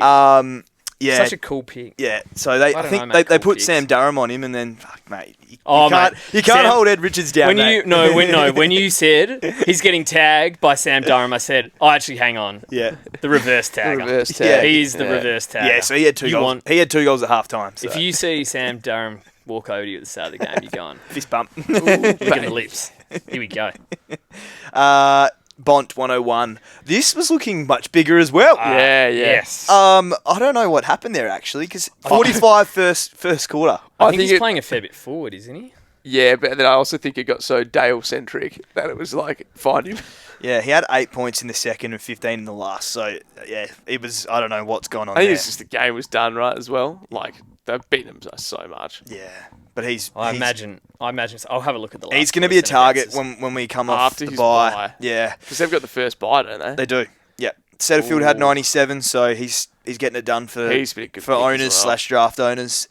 Yeah. Such a cool pick. Yeah, so they, I don't think know, mate, they cool put picks. Sam Durham on him, and then, fuck, mate, you Oh, can't, mate. you can't Sam- hold Ed Richards down, When mate. when you said he's getting tagged by Sam Durham, I said, oh, actually, hang on. Yeah. The reverse tag. Reverse tag. Yeah. He is the reverse tag. Yeah, so he had 2 goals. He had 2 goals at half-time. So. If you see Sam Durham walk over to you at the start of the game, you're going, Fist bump. licking the lips. Here we go. Bont 101. This was looking much bigger as well. Yes. I don't know what happened there, actually, because 45 first quarter. I think he's playing a fair bit forward, isn't he? Yeah, but then I also think it got so Dale-centric that it was like, find him. Yeah, he had 8 points in the second and 15 in the last. So, yeah, it was, I don't know what's gone on I think there. it's just the game was done right as well. Like, they've beaten them so much. Yeah, but I imagine. I'll have a look at the last. He's going to be a 47 target against us. when we come off After the his bye. bye. Yeah, Because they've got the first bye, don't they? they do. Yeah, Setterfield had Ooh. 97, so he's getting it done for He's been a good for pick as owners well. / draft owners.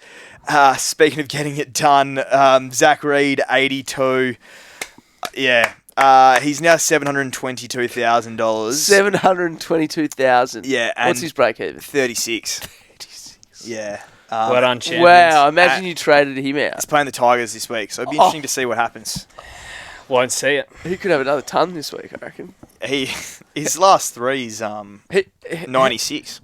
Speaking of getting it done, Zach Reed 82. Yeah, he's now $722,000. $722,000. Yeah, and What's his break even? 36. Yeah. Well done, champions. Wow, imagine you traded him He's out. playing the Tigers this week, so it'd be interesting to see what happens. Won't see it. He could have another ton this week, I reckon. His last three is 96.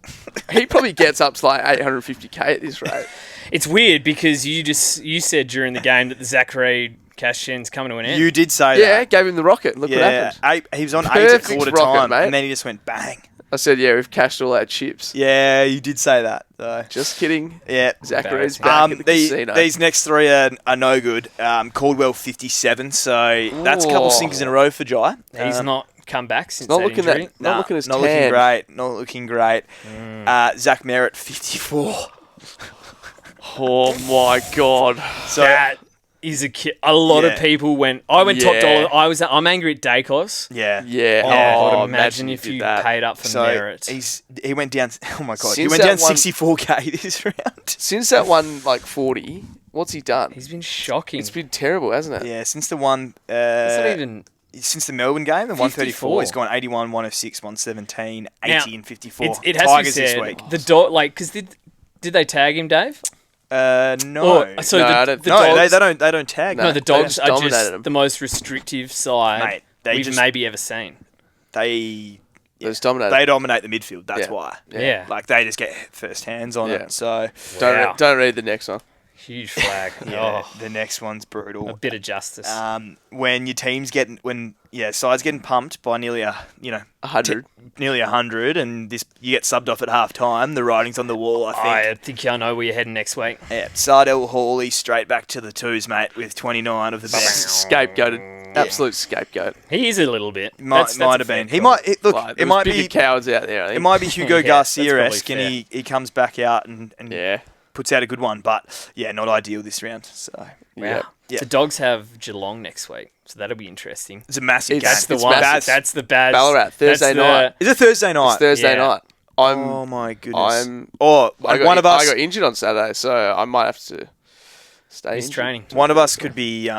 He probably gets up to like 850k at this rate. It's weird because you said during the game that the Zach Reed cash gen's coming to an end. You did say Yeah, that. gave him the rocket. Look what happened. He was on 8 at Perfect quarter rocket, time, mate. and then he just went bang. I said, yeah, we've cashed all our chips. Yeah, you did say that, though. Just kidding. Yeah. Zachary's Embarrassing. back at the casino. These next three are no good. Caldwell 57, so that's a couple Ooh. sinkers in a row for Jai. He's not come back since not that looking injury. that, not looking as not tan. looking great. Not looking great. Zach Merritt 54. Oh my god. So That is a lot of Yeah. people went. I went top Yeah. dollar. I'm angry at Dacos. yeah. Yeah. Oh, Oh, imagine if did you that. paid up for So Merritt. he went down. Oh my god, he Since went that down one- 64k this round. Since that one, like 40, what's he done? He's been shocking. It's been terrible, hasn't it? Yeah, since the one. It's not even. Since the Melbourne game, the 134, 54. he's gone 81, 106, 117, 80, Now, and 54. It has Tigers to be said. this week. The dog, like, because did they tag him, Dave? No. So No, I the don't- dogs, they don't tag. No, the they dogs just are dominated just them. the most restrictive side Mate, they we've just- maybe ever seen. They It's dominated. they dominate the midfield. That's Yeah. why. Yeah. Like they just get first hands on Yeah. it. So Wow. Don't read the next one. Huge flag. yeah, Oh, the next one's a brutal. bit of justice. When your team's getting sides getting pumped by nearly 100. nearly 100, and this you get subbed off at half time. The writing's on the wall. I think. I think I know where you're heading next week. Yeah, Sardell Hawley straight back to the twos, mate, with 29 of the best. Scapegoated. Absolute scapegoat. He is a little bit. Might That's have a fair been. He call. might look. Like, It there might was bigger be. cowards out there, I think. It might be Hugo Yeah, that's Garcia-esque, probably and he comes back out and Yeah. puts out a good one. But yeah, not ideal this round. So Wow. Yeah. Yeah. The Dogs have Geelong next week, so that'll be interesting. it's a massive It's- game. That's the it's one. massive. That's the bad. Ballarat, Thursday night. Is it Thursday night? It's Thursday Yeah. night. Oh my goodness. I'm- Or I got, one of us. I got injured on Saturday, so I might have to stay He's injured. training. One of us could be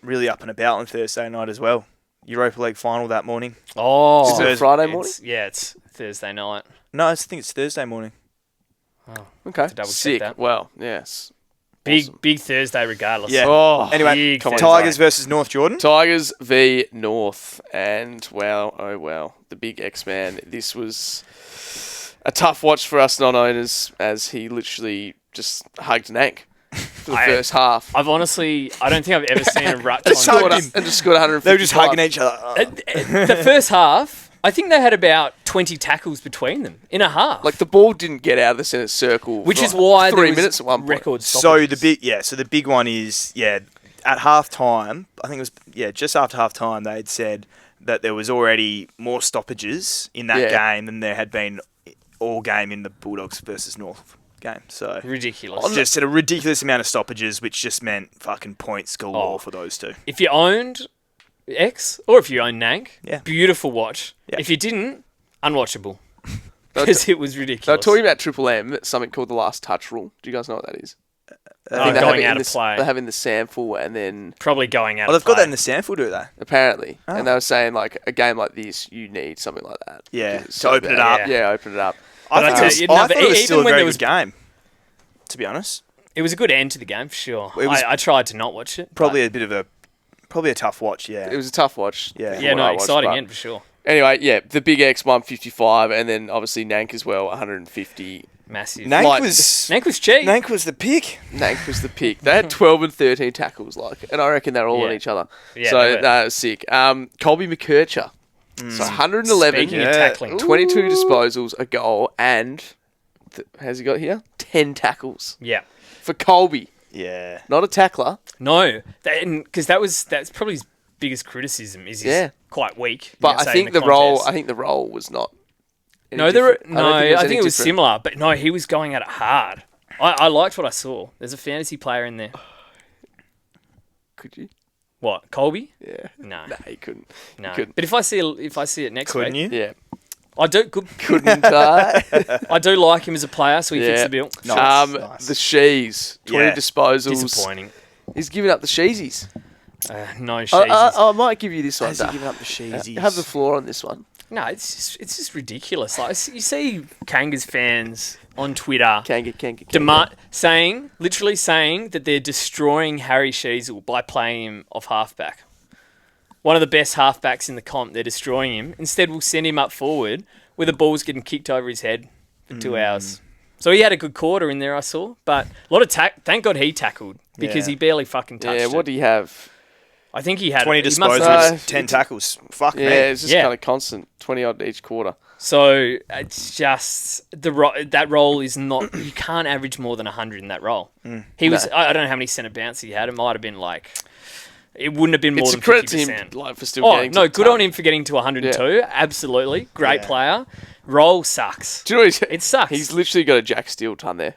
really up and about on Thursday night as well. Europa League final that morning. Oh, Is it a Friday morning? It's Thursday night. No, I think it's Thursday morning. Okay. To double check Sick. that. Well, yes. Big Thursday, regardless. Yeah. Oh, Anyway, big come on, Tigers versus North Jordan. Tigers v North, and well, oh well, the big X-Man. This was a tough watch for us non-owners, as he literally just hugged Nank for the first half. I don't think I've ever seen a ruck. Just on- hugged him. And just scored 150. They were just hugging each other. The first half, I think they had about 20 tackles between them in a half. Like the ball didn't get out of the centre circle, which for is why 3 there was minutes at one point. record So stoppages. the big one is at half time. I think it was just after half time they'd said that there was already more stoppages in that Yeah. game than there had been all game in the Bulldogs versus North game. So ridiculous. just at a ridiculous amount of stoppages, which just meant fucking points galore for those two. If you owned X or if you owned Nank, Yeah. beautiful watch. Yeah. If you didn't, unwatchable. They were Because it was They were ridiculous. talking about Triple M, something called the last touch rule. Do you guys know what that is? I think they have going it out in of play. They have it in the sample, and then Probably going out Oh, of they've got that play. in the sample, do they? apparently, and Oh. they were saying like a game like this, you need something like that. Yeah, Because it's to so open it bad. up. Yeah, open it up. I tell think you, it was, I but thought it was even still a when very there good was- game, to be honest. It was a good end to the game for sure. It was I tried to not watch it. Probably a tough watch, yeah. It was a tough watch. Yeah. from Yeah, what no, I watched, exciting but- end for sure. Anyway, yeah, the Big X 155, and then obviously Nank as well, 150. Massive. Nank like- was cheap. Nank was the pick. Nank was the pick. They had 12 and 13 tackles, and I reckon they're all on Yeah. each other. Yeah, So they were. that was sick. Colby McKercher. So 111, Speaking of Yeah. tackling, 22 disposals, a goal, and how's he got here? 10 tackles yeah. for Colby. Yeah. Not a tackler. No, because that's probably his biggest criticism is he's Yeah. quite weak. But you'd I say, think in the role. contest. I think the role was not. any No, there were, different. no. I any think it was different. similar, but no, he was going at it hard. I liked what I saw. There's a fantasy player in there. Could you? What, Colby? Yeah. No, No, he couldn't. no. couldn't. But if I see it next Couldn't week, you? Yeah. I do. Couldn't. I do like him as a player, so he fits Yeah. the bill. Nice. The Shees, 20 Yeah. disposals. Disappointing. He's giving up the Sheezies. No I, cheeses. I might give you this one. Has he Duh. given up the cheesies? Have the floor on this one. No, it's just ridiculous. Like you see, Kangas fans on Twitter literally saying that they're destroying Harry Sheezel by playing him off halfback. One of the best halfbacks in the comp, they're destroying him. Instead, we'll send him up forward where the ball's getting kicked over his head for 2 hours. So he had a good quarter in there, I saw. But a lot of thank God he tackled because Yeah. he barely fucking touched Yeah, it. what do you have? I think he had 20 he must disposals, have- 10 tackles. Fuck Yeah, me. it's just Yeah. kind of constant, 20 odd each quarter. So it's just that role is not. You can't average more than 100 in that role. He was. I don't know how many centre bounce he had. It might have been like. It wouldn't have been more It's than a credit 50%. to him, like for still Oh getting. no, to good the on him for getting to 102. Absolutely, great Yeah. player. Role sucks. Do you know what It sucks. He's literally got a Jack Steele ton there.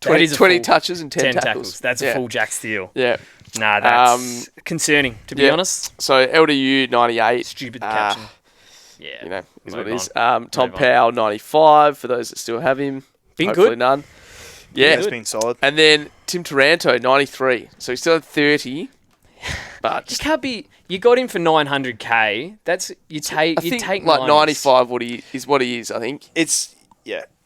That 20, is a 20 full- touches and 10 tackles. That's a Yeah. full Jack Steele. Yeah. Nah, that's concerning to be yeah. honest. So LDU 98. Stupid caption. Yeah, You know, is what move it is. on. Tom Move on. Powell 95 for those that still have him. Been Hopefully good. none. Yeah, Yeah. it's been solid. And then Tim Taranto 93. So he still had 30. But You can't be. You got him for 900k. That's you take. I You think take like 90s. 95 what he is, I think. It's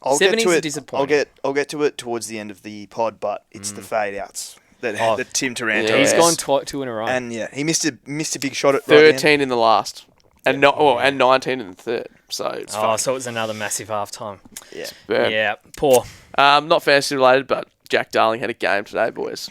I'll 70's get to it. disappointing. I'll get to it towards the end of the pod, but it's the fade outs that Oh. that Tim Taranto. Yeah. He's has. gone two in a row. and yeah, he missed a big shot at right at the end. 13 in the last. And and 19 in the third. So it's fine. So it was another massive halftime. Yeah. Yeah, poor. Not fantasy related, but Jack Darling had a game today, boys.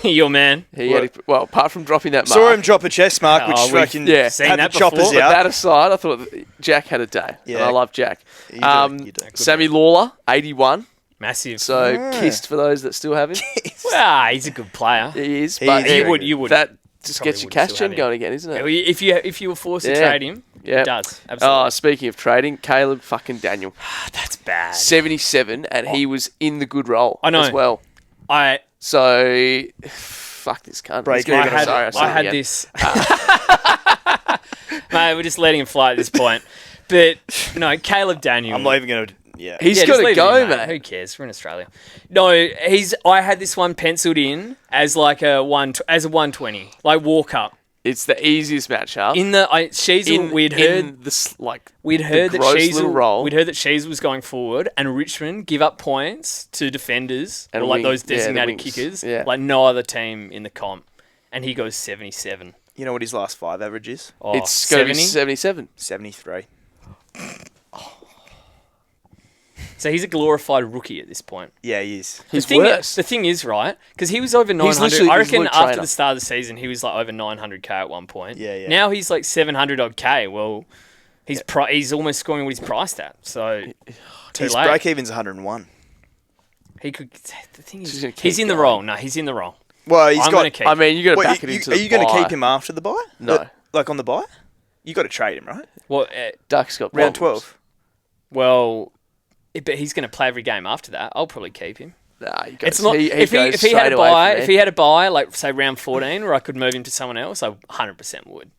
Your man. He had apart from dropping that mark. Saw him drop a chest mark, which we've fucking seen had that the choppers before, But out. that aside, I thought that Jack had a day. Yeah. And I love Jack. You do, you do. Sammy Lawler, 81. Massive. So kissed for those that still have him. Well, he's a good player. He is. He But is. You would. That just Probably gets your would cash still have gen him. going again, isn't it? If you were forced to Yeah. trade him, Yeah. it does. Absolutely. Oh, speaking of trading, Caleb fucking Daniel, That's bad. 77, and he was in the good role I know. as well. I So, fuck this cunt. Break He's gonna even. go- sorry, I said it had again. this. Mate, we're just letting him fly at this point. But no, Caleb Daniel. I'm not even gonna. Yeah. He's just got to leave it go, in, mate. Who cares? We're in Australia. No, I had this one penciled in as like a 120, like walk up. It's the easiest matchup. In the Sheezel, we'd heard in this like We'd heard that gross little role. We'd heard that Sheezel was going forward, and Richmond give up points to defenders And or like wing- those yeah, the designated wings, kickers, yeah. like no other team in the comp. And he goes 77. You know what his last 5 average is? Oh, it's going to be 70? 77. 73. So he's a glorified rookie at this point. Yeah, he is. He's the worse. thing is, right? Because he was over 900. literally- I he's reckon Luke after Trainer. the start of the season, he was like over 900k at one point. Yeah, yeah. Now he's like 700 odd k. Well, he's almost scoring what he's priced at. So too His late. break even's 101. He could. The thing He's is, gonna keep he's in the going. role. No, he's in the role. Well, he's I'm got. going to keep. I mean, you got to What, back it into are the you going to bye. keep him after the bye? No. Like on the bye? You got to trade him, right? Well, Duck's got Round problems. 12. well, but he's going to play every game after that. I'll probably keep him. Nah, he goes, It's not if he had a buy. If he had a buy, like say round 14, where I could move him to someone else, I 100% would.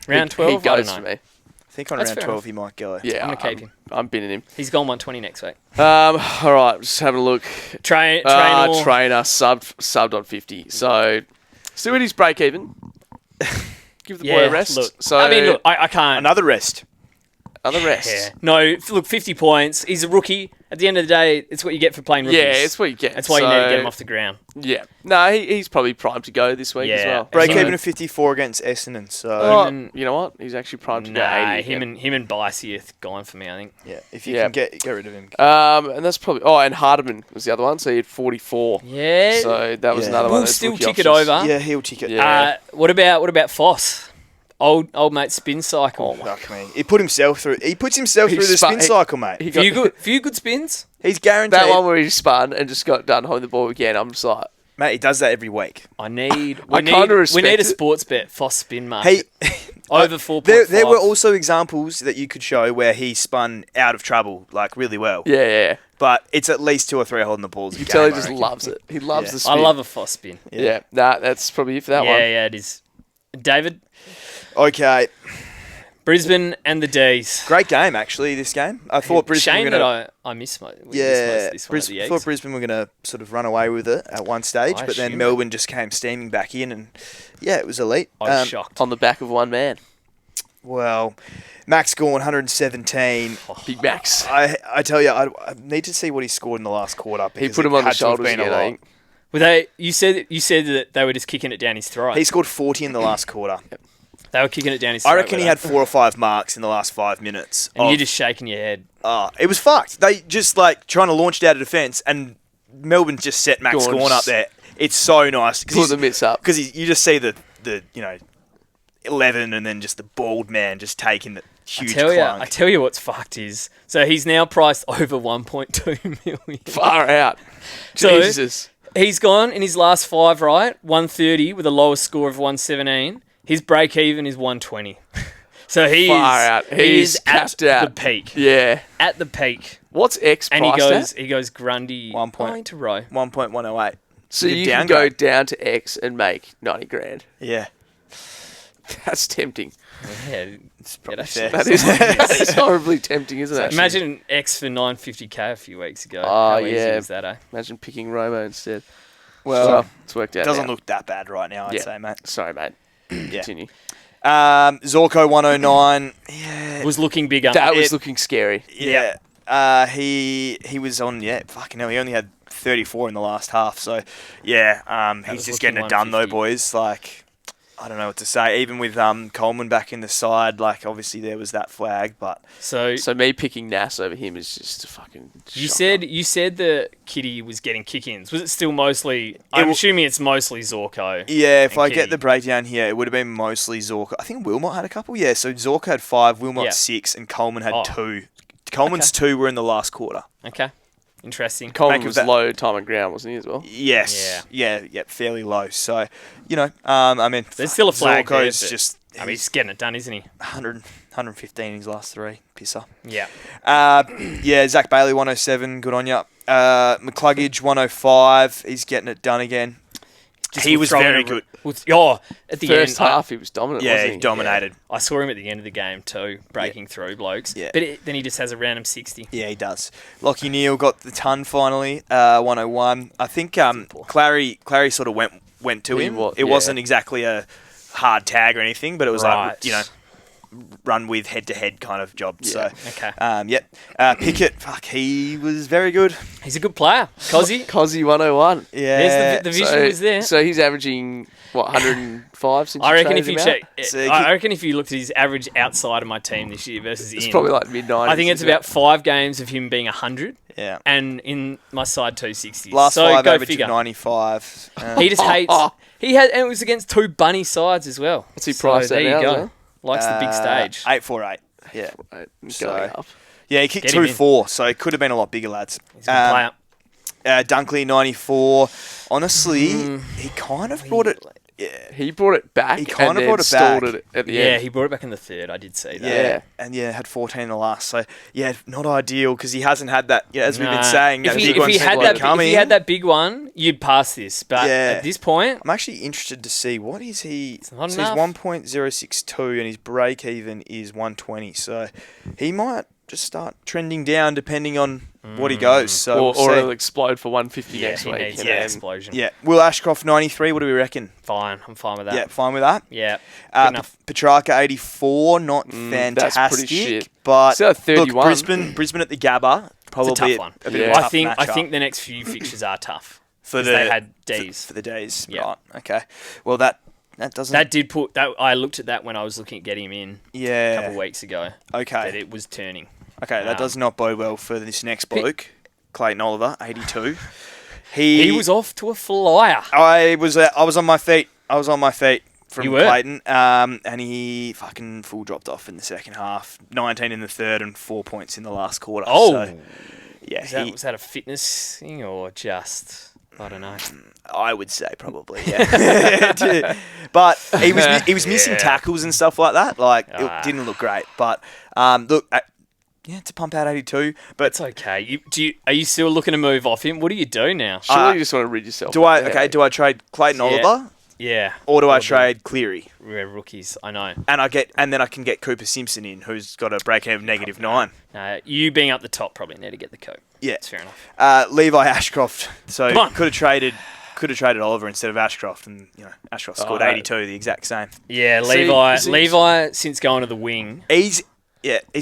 Round 12, he I don't goes know. for me. I think on That's round fair 12 enough. he might go. Yeah, I'm gonna keep him. I'm binning him. He's gone 120 next week. All right, just having a look. Trainer. Trainer subbed on 50. So still at his break even. Give the boy a rest. Look, So I mean, look, I can't. Another rest. are the rest. Yeah. No, look, 50 points. He's a rookie. At the end of the day, it's what you get for playing rookies. Yeah, it's what you get. That's why you need to get him off the ground. Yeah. No, he's probably primed to go this week as well. Break So- even of 54 against Essendon. So Oh, you know what? He's actually primed to go 80 him again. and Bicey are gone for me, I think. yeah, if you Yeah. can get rid of him. And that's probably... Oh, and Hardiman was the other one, so he had 44. Yeah. So that was Yeah. another one We'll of those still rookie tick it options. over. Yeah, he'll ticket. Yeah. What about Foss? Old mate spin cycle. Fuck me. He puts himself through the spin cycle, mate. He got Few good spins. He's guaranteed. that one where he spun and just got done holding the ball again. I'm just like... Mate, he does that every week. We need kinda a respect it. sports bet Foss spin market. Hey, Over 4.5. there were also examples that you could show where he spun out of trouble, like really well. Yeah. But it's at least 2 or 3 holding the balls. You can tell he just loves it. He loves Yeah. the spin. I love a Foss spin. Yeah. Nah, that's probably it for that one. Yeah, it is. David, Okay, Brisbane and the D's. great game actually. This game, I thought Brisbane Shame were gonna. that I missed most. We missed most Yeah, of this one at the I thought Eggs. Brisbane were going to sort of run away with it at one stage, I but then assumed Melbourne just came steaming back in, and yeah, it was elite. I was shocked. On the back of one man. Well, Max Gawn 117. Big Max. I tell you, I need to see what he scored in the last quarter. He because put him it on the had to have shoulders been a again, I lot. think. Were they? You said that they were just kicking it down his throat. He scored 40 in the last quarter. They were kicking it down his throat. I reckon he were had they? 4 or 5 marks in the last 5 minutes. And you're just shaking your head. It was fucked. They just like trying to launch it out of defence, and Melbourne just set Max Gawn Gawn up there. It's so nice Pull the mitts up. because you just see the 11 and then just the bald man just taking the huge clunk. I tell you what's fucked is, so he's now priced over 1.2 million. Far out. So- Jesus. He's gone in his last 5, right? 130 with a lowest score of 117. His break even is 120. So Far out. He is at capped out. the peak. Yeah. At the peak. What's X And he priced goes at? Grundy 1 point. going to row. 1.108. So Good you can go downgrade. down to X and make 90 grand. Yeah, That's tempting. Yeah, it's probably actually- fair. That is horribly tempting, isn't it? imagine X for 950k a few weeks ago. Oh, How easy yeah. was that, eh? Imagine picking Romo instead. Well, it's worked out. it doesn't now. look that bad right now, I'd Yeah. say, mate. Sorry, mate. Yeah. Continue. Zorko 109. Yeah, Was looking bigger. That was It- looking scary. yeah. He was on. Yeah, fucking hell. He only had 34 in the last half. So yeah, he's was just looking getting it done though, 150. boys. Like, I don't know what to say. Even with Coleman back in the side, like obviously there was that flag, but So So me picking Nass over him is just a fucking you shocker. said that Kitty was getting kick-ins. Was it still mostly? I'm wa- assuming it's mostly Zorko. yeah, if and I Kitty. get the breakdown here, it would have been mostly Zorko. I think Wilmot had a couple. Yeah, so Zorko had 5, Wilmot Yeah. 6, and Coleman had Oh. 2. Coleman's 2 were in the last quarter. Okay, interesting. Coleman make of was that- low time and ground, wasn't he, as well? Yes. Yeah, fairly low. So, I mean, There's still a flag there, Zorko's but- just I mean, he's getting it done, isn't he? 115 in his last 3. Pisser. Yeah. Yeah, Zach Bailey 107. Good on ya. McCluggage 105. He's getting it done again. He was very good. At the First end, half, he was dominant, Yeah, wasn't he he? dominated. I saw him at the end of the game too, breaking through blokes. Yeah. But then he just has a random 60. Yeah, he does. Lockie Neal got the ton finally. 101. I think Clary sort of went to He him. wa- It yeah. wasn't exactly a hard tag or anything, but it was Right. like run with head-to-head kind of job. Yeah. So, Okay. yep. Pickett, he was very good. He's a good player. Cozzy. Cozzy 101. Yeah. There's the vision was there. So he's averaging, 105 since I you reckon if traded you him out? check, So I reckon if you looked at his average outside of my team this year versus It's in, probably like mid-90s. I think it's about 5 games of him being 100, Yeah. and in my side 260s. Last so 5 go average figure. of 95. He just hates. He had, and it was against 2 bunny sides as well. What's he So priced there at you now, go. though? Likes the big stage. 848. Yeah. Right, So- going up. Yeah, he kicked Get him in. 2-4, so it could have been a lot bigger, lads. He's a good player. Dunkley 94. Honestly, he kind of brought it. Yeah. He brought it back. He kinda and then brought it stalled back. it at the Yeah, end. he brought it back in the third. I did see that. Yeah, and had 14 in the last. So yeah, not ideal because he hasn't had that. Yeah, as we've been Nah. saying, if that he, big if one's he had that, coming. if he had that big one, you'd pass this. But Yeah. at this point, I'm actually interested to see what is he. not So he's enough. 1.062 and his break even is 120. So he might just start trending down depending on what he goes. So or we'll see. it'll explode for 150 next he week. needs and an then- explosion. Yeah. Will Ashcroft 93? What do we reckon? Fine. I'm fine with that. Yeah, fine with that. Yeah. Good enough. Petrarca 84, not fantastic, that's pretty shit. but Still at 31. look, Brisbane at the Gabba, probably It's a tough one. a bit Yeah. of a I tough think matchup the next few fixtures are tough. for 'cause the they had Ds. for the days. Yeah. Right. Okay. Well, that doesn't. That did put that. I looked at that when I was looking at getting him in a yeah. couple of weeks ago. That Okay. it was turning. Okay. That Um, does not bode well for this next bloke, Clayton Oliver, 82. He was off to a flyer. I was on my feet. I was on my feet from You were? Clayton, and he fucking full dropped off in the second half. 19 in the third and 4 points in the last quarter. Oh. So, yeah. Was that a fitness thing or just I don't know. I would say probably, yeah. But he was missing Yeah. tackles and stuff like that. Like Ah. it didn't look great. But look, to pump out 82. But It's okay. Are you still looking to move off him? What do you do now? Surely you just want to rid yourself. do of I it. do I trade Clayton Yeah. Oliver Yeah. or do I Probably. trade Cleary? We're rookies. I know. And then I can get Cooper Simpson in, who's got a break even of -9. You being up the top probably need to get the coat. Yeah. That's fair enough. Levi Ashcroft. So Come on. could have traded Oliver instead of Ashcroft, and Ashcroft scored 82, the exact same. Yeah, See, Levi since going to the wing. He's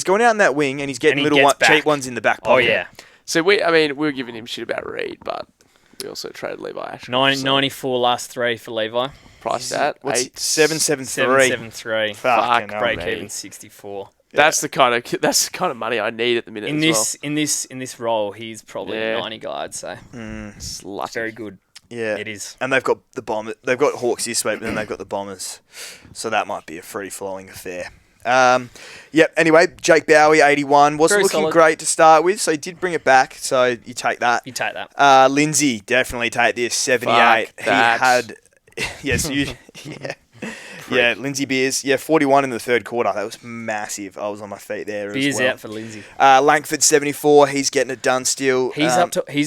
going out in that wing, and he's getting And he little gets back. cheap ones in the back Oh pocket. yeah. So we were giving him shit about Reed, but we also traded Levi Ashcroft. 94 last three for Levi. Priced at What's 8. 773? 773. Fucking hell, Break man. even 64. That's the kind of money I need at the minute. In this role, he's probably Yeah. a 90 guy. I'd say It's lucky. very good. Yeah, It is. And they've got the Bombers. They've got Hawks this week, but then they've got the Bombers. So that might be a free-flowing affair. Anyway, Jake Bowie, 81. Wasn't Very looking solid. great to start with, so he did bring it back. So you take that. You take that. Lindsay, definitely take this. 78. Fuck He that. had. Yes, you. Yeah. Yeah, Lindsay Beers. Yeah, 41 in the third quarter. That was massive. I was on my feet there Beers as well. out for Lindsay. Langford, 74. He's getting it done still. He's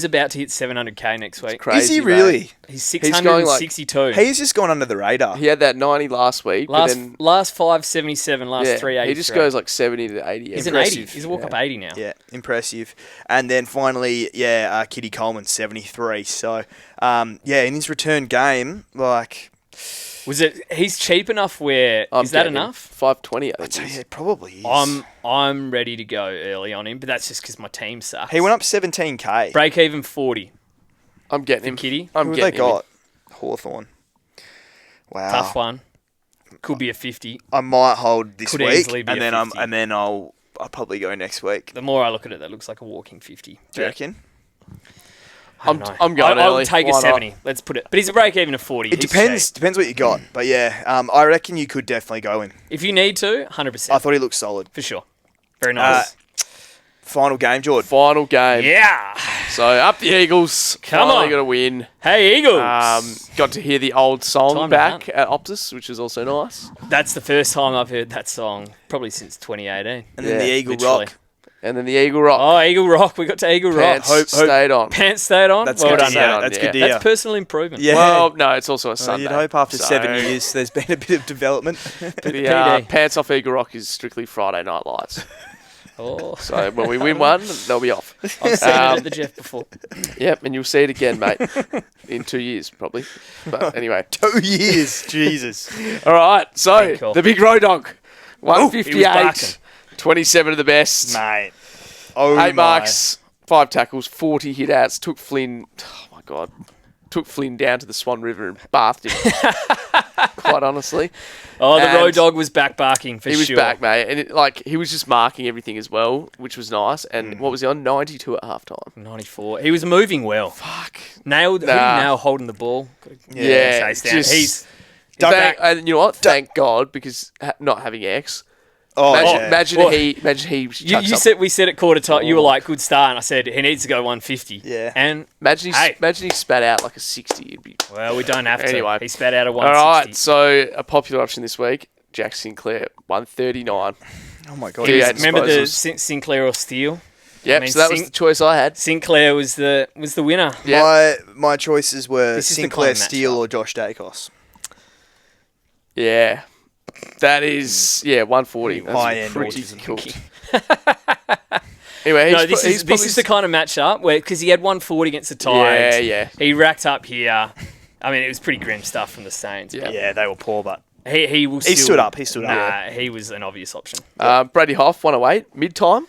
about to hit 700k next week. crazy. Is he mate. really? He's going like- 662. He's just gone under the radar. He had that 90 last week, but then last 577, last 380. he just goes like 70 to 80. He's every an 80. week. He's a walk up 80 now. Yeah, impressive. And then finally, Kitty Coleman, 73. So, in his return game, like... Was it? He's cheap enough. Where I'm is that getting him. enough? 520, I think. Yeah, probably is. I'm ready to go early on him, but that's just because my team sucks. He went up 17k. break even 40. I'm getting him. Kitty. I'm Who have they getting him. got? Hawthorn. Wow. Tough one. Could be a 50. I might hold this Could week, easily be and a then 50. I'll probably go next week. The more I look at it, that looks like a walking 50. Do you reckon? I'm going I early. would take Why a not? 70. Let's put it. But he's a break even of 40. It He's depends. cheap. Depends what you got. But I reckon you could definitely go in. If you need to, 100%. I thought he looked solid. for sure. Very nice. Final game, Jordan. Final game. Yeah. So up the Eagles. Come Finally on. got a win. Hey, Eagles. Got to hear the old song Time to back hunt. at Optus, which is also nice. That's the first time I've heard that song, probably since 2018. And then Yeah, the Eagle literally. Rock. And then the Eagle Rock. Oh, Eagle Rock. We got to Eagle Pants Rock. stayed on. Pants stayed on. That's well good done, to hear. mate. That's yeah. good to hear. That's personal improvement. Yeah. Well, no, it's also a Well, Sunday. you'd hope after so 7 years there's been a bit of development. The PD. Pants off Eagle Rock is strictly Friday Night Lights. Oh, So when we win one, they'll be off. I've seen it at the Jeff before. Yep, and you'll see it again, mate, in 2 years probably. But anyway, 2 years. Jesus. all right. So Good call. the big road dog, he was 158, barking. 27 of the best, Mate. Oh, 8 marks, 5 tackles, 40 hit outs. Took Flynn. Oh my god. Took Flynn down to the Swan River and bathed him. Quite honestly, Oh, the And road dog was back barking for he was sure. back, mate, and he was just marking everything as well, which was nice. And what was he on? 92 at halftime. 94. He was moving well. Fuck. Nailed. Who Nah. nail holding the ball. Yeah, Chase down. just- He's And you know what? Thank God, because not having X. Oh, Imagine Well, he You chucks up. said we said at quarter time. You were like, good start, and I said he needs to go 150. Yeah. And Imagine Hey. he spat out like a 60. It'd be... well, we don't have to. Anyway. He spat out a All 160. right, so a popular option this week, Jack Sinclair, 139. Oh, my God. He had Remember the disposals. Sinclair or Steele? Yep, mean, so that was the choice I had. Sinclair was the winner. Yeah, My choices were This is the Sinclair kind of Steele matchup. or Josh Dacos. yeah. That is 140. That's High-end pretty autism. cooked. Anyway, No, this is the kind of matchup where, because he had 140 against the Tigers. Yeah. He racked up here. I mean, it was pretty grim stuff from the Saints. Yeah. Yeah, they were poor, but He will still... he stood up. He stood up. Nah, he was an obvious option. Brady Hoff, 108, mid-time.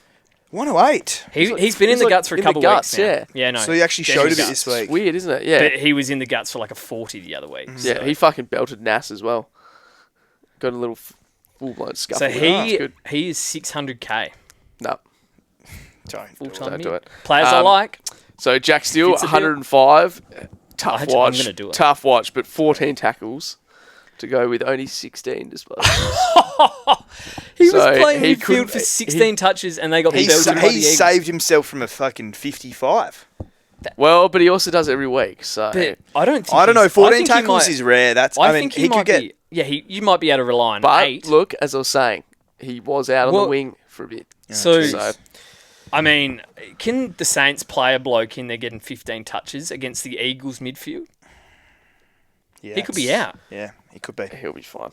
108. He's been in the guts for a couple of weeks now. Yeah, no. So he actually showed a bit guts. this week. It's weird, isn't it? Yeah. But he was in the guts for like a 40 the other week. Yeah, he fucking belted Nas as well. Got a little full-blown scuffle. So he is 600k. No. Full-time do it. Players I like. So Jack Steele, Fits a bill. 105. Tough I'm watch. gonna do it. Tough watch, but 14 tackles to go with only 16 disposals. He So was playing he midfield couldn't- for 16 touches and they got He belted by the Eagles. saved himself from a fucking 55. Well, but he also does it every week. So But I don't think I don't know. he's- 14 think he tackles might- is rare. That's. I I mean, think he he could might get. be. Yeah, you might be able to rely on but 8. look, as I was saying, he was out on Well, the wing for a bit. So, So I mean, can the Saints play a bloke in there getting 15 touches against the Eagles midfield? Yeah, He could be out. Yeah, he could be. he'll be fine.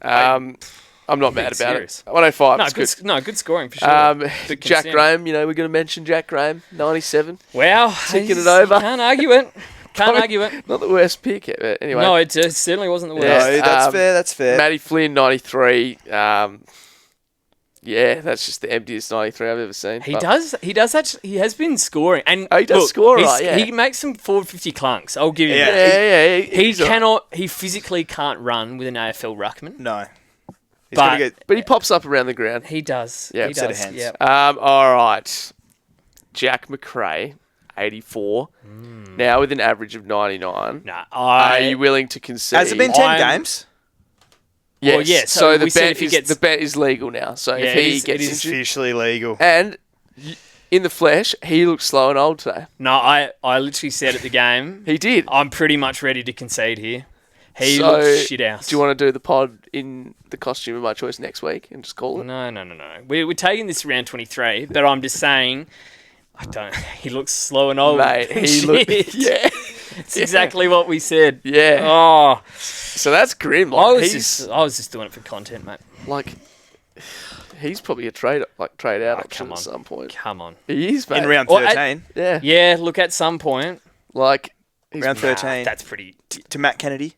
I'm not mad about serious. it. 105 No, is good. good scoring for sure. But Jack consent. Graham, we're going to mention Jack Graham, 97. Wow, Ticking it over. Can't argue it. Can't argue it. Not the worst pick, but anyway. No, it certainly wasn't the Yeah. worst. No, that's Um, fair. That's fair. Matty Flynn, 93. That's just the emptiest 93 I've ever seen. He But does. He does. Actually, he has been scoring, and Oh, he does score, right, yeah. He makes some 450 clunks. I'll give him Yeah. that. Yeah. He he's all right. cannot. He physically can't run with an AFL ruckman. No. He's But- got to get. But he pops up around the ground. He does. Yeah, he set of does. hands. Yeah. All right. Jack McRae, 84. Now with an average of 99. Nah, Are you willing to concede? Has it been 10 I'm- games? Yes. Well, yeah, So, so the we said bet if he is gets- the bet is legal now. So Yeah, if it he is- gets it is It's injured, officially legal. and in the flesh, he looks slow and old today. No, I literally said at the game, He did. I'm pretty much ready to concede here. He So, looks shit house. Do you want to do the pod in the costume of my choice next week and just call it? No. We're taking this round 23, but I'm just saying, I don't. He looks slow and old. Mate, he Shit. looked. Yeah. It's exactly what we said. Yeah. Oh, So that's grim. I Like, was he's just doing it for content, mate. like, he's probably a trade out option come at on. some point. Come on. He is, mate. In round Well, at- 13. Yeah. Yeah, look, at some point, Like, he's Round 13. that's pretty. To Matt Kennedy.